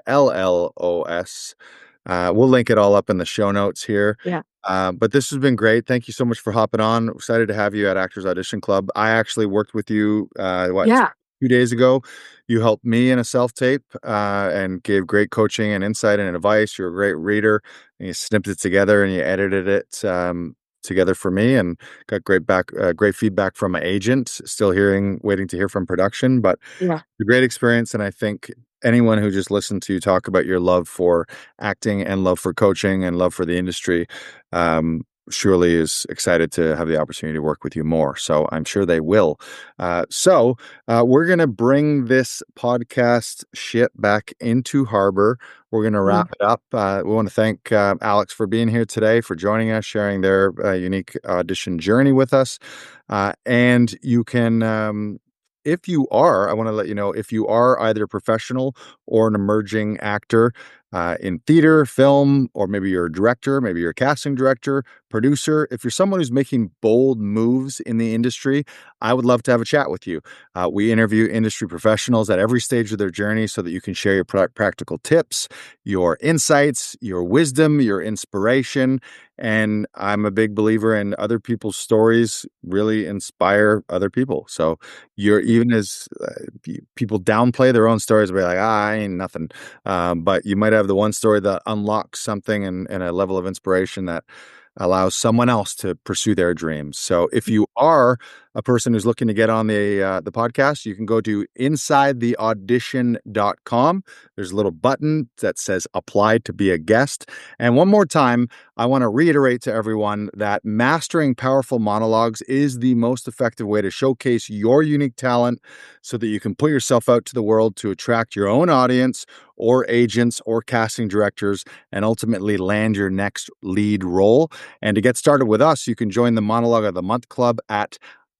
We'll link it all up in the show notes here. yeah, But this has been great. Thank you so much for hopping on. Excited to have you at Actors Audition Club. I actually worked with you, yeah, 2 days ago. You helped me in a self tape and gave great coaching and insight and advice. You're a great reader. And you snipped it together and you edited it together for me, and got great feedback from my agent. Still waiting to hear from production, but yeah, a great experience. And I think anyone who just listened to you talk about your love for acting and love for coaching and love for the industry, surely is excited to have the opportunity to work with you more. So I'm sure they will. We're going to bring this podcast ship back into harbor. We're going to yeah, wrap it up. We want to thank Alex for being here today, for joining us, sharing their unique audition journey with us. And you can, if you are, I want to let you know, if you are either a professional or an emerging actor in theater, film, or maybe you're a director, maybe you're a casting director, producer, if you're someone who's making bold moves in the industry, I would love to have a chat with you. We interview industry professionals at every stage of their journey so that you can share your practical tips, your insights, your wisdom, your inspiration. And I'm a big believer in other people's stories really inspire other people. So you're even as people downplay their own stories, be like, I ain't nothing. But you might have the one story that unlocks something and a level of inspiration that allows someone else to pursue their dreams. So if you are a person who's looking to get on the podcast, you can go to insidetheaudition.com. There's a little button that says apply to be a guest. And one more time, I want to reiterate to everyone that mastering powerful monologues is the most effective way to showcase your unique talent so that you can put yourself out to the world to attract your own audience or agents or casting directors and ultimately land your next lead role. And to get started with us, you can join the Monologue of the Month Club at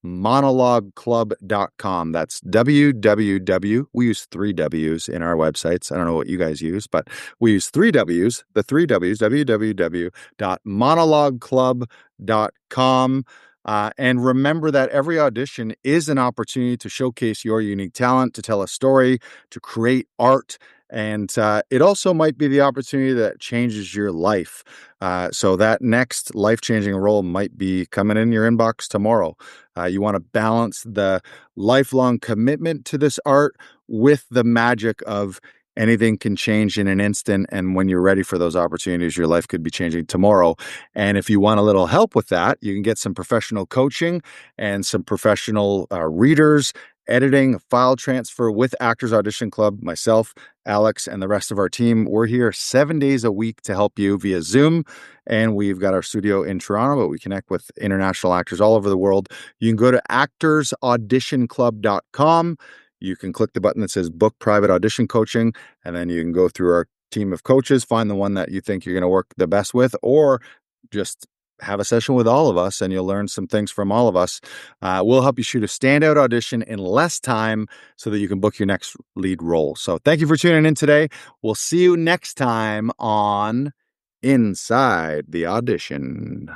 monologueclub.com. That's www. We use three W's in our websites. I don't know what you guys use, but we use three W's, the three W's, www.monologueclub.com. And remember that every audition is an opportunity to showcase your unique talent, to tell a story, to create art. And it also might be the opportunity that changes your life. So that next life-changing role might be coming in your inbox tomorrow. You want to balance the lifelong commitment to this art with the magic of anything can change in an instant. And when you're ready for those opportunities, your life could be changing tomorrow. And if you want a little help with that, you can get some professional coaching and some professional readers, editing, file transfer with Actors Audition Club, myself, Alex, and the rest of our team. We're here 7 days a week to help you via Zoom. And we've got our studio in Toronto, but we connect with international actors all over the world. You can go to actorsauditionclub.com. You can click the button that says book private audition coaching, and then you can go through our team of coaches, find the one that you think you're going to work the best with, or just have a session with all of us and you'll learn some things from all of us. We'll help you shoot a standout audition in less time so that you can book your next lead role. So thank you for tuning in today. We'll see you next time on Inside the Audition.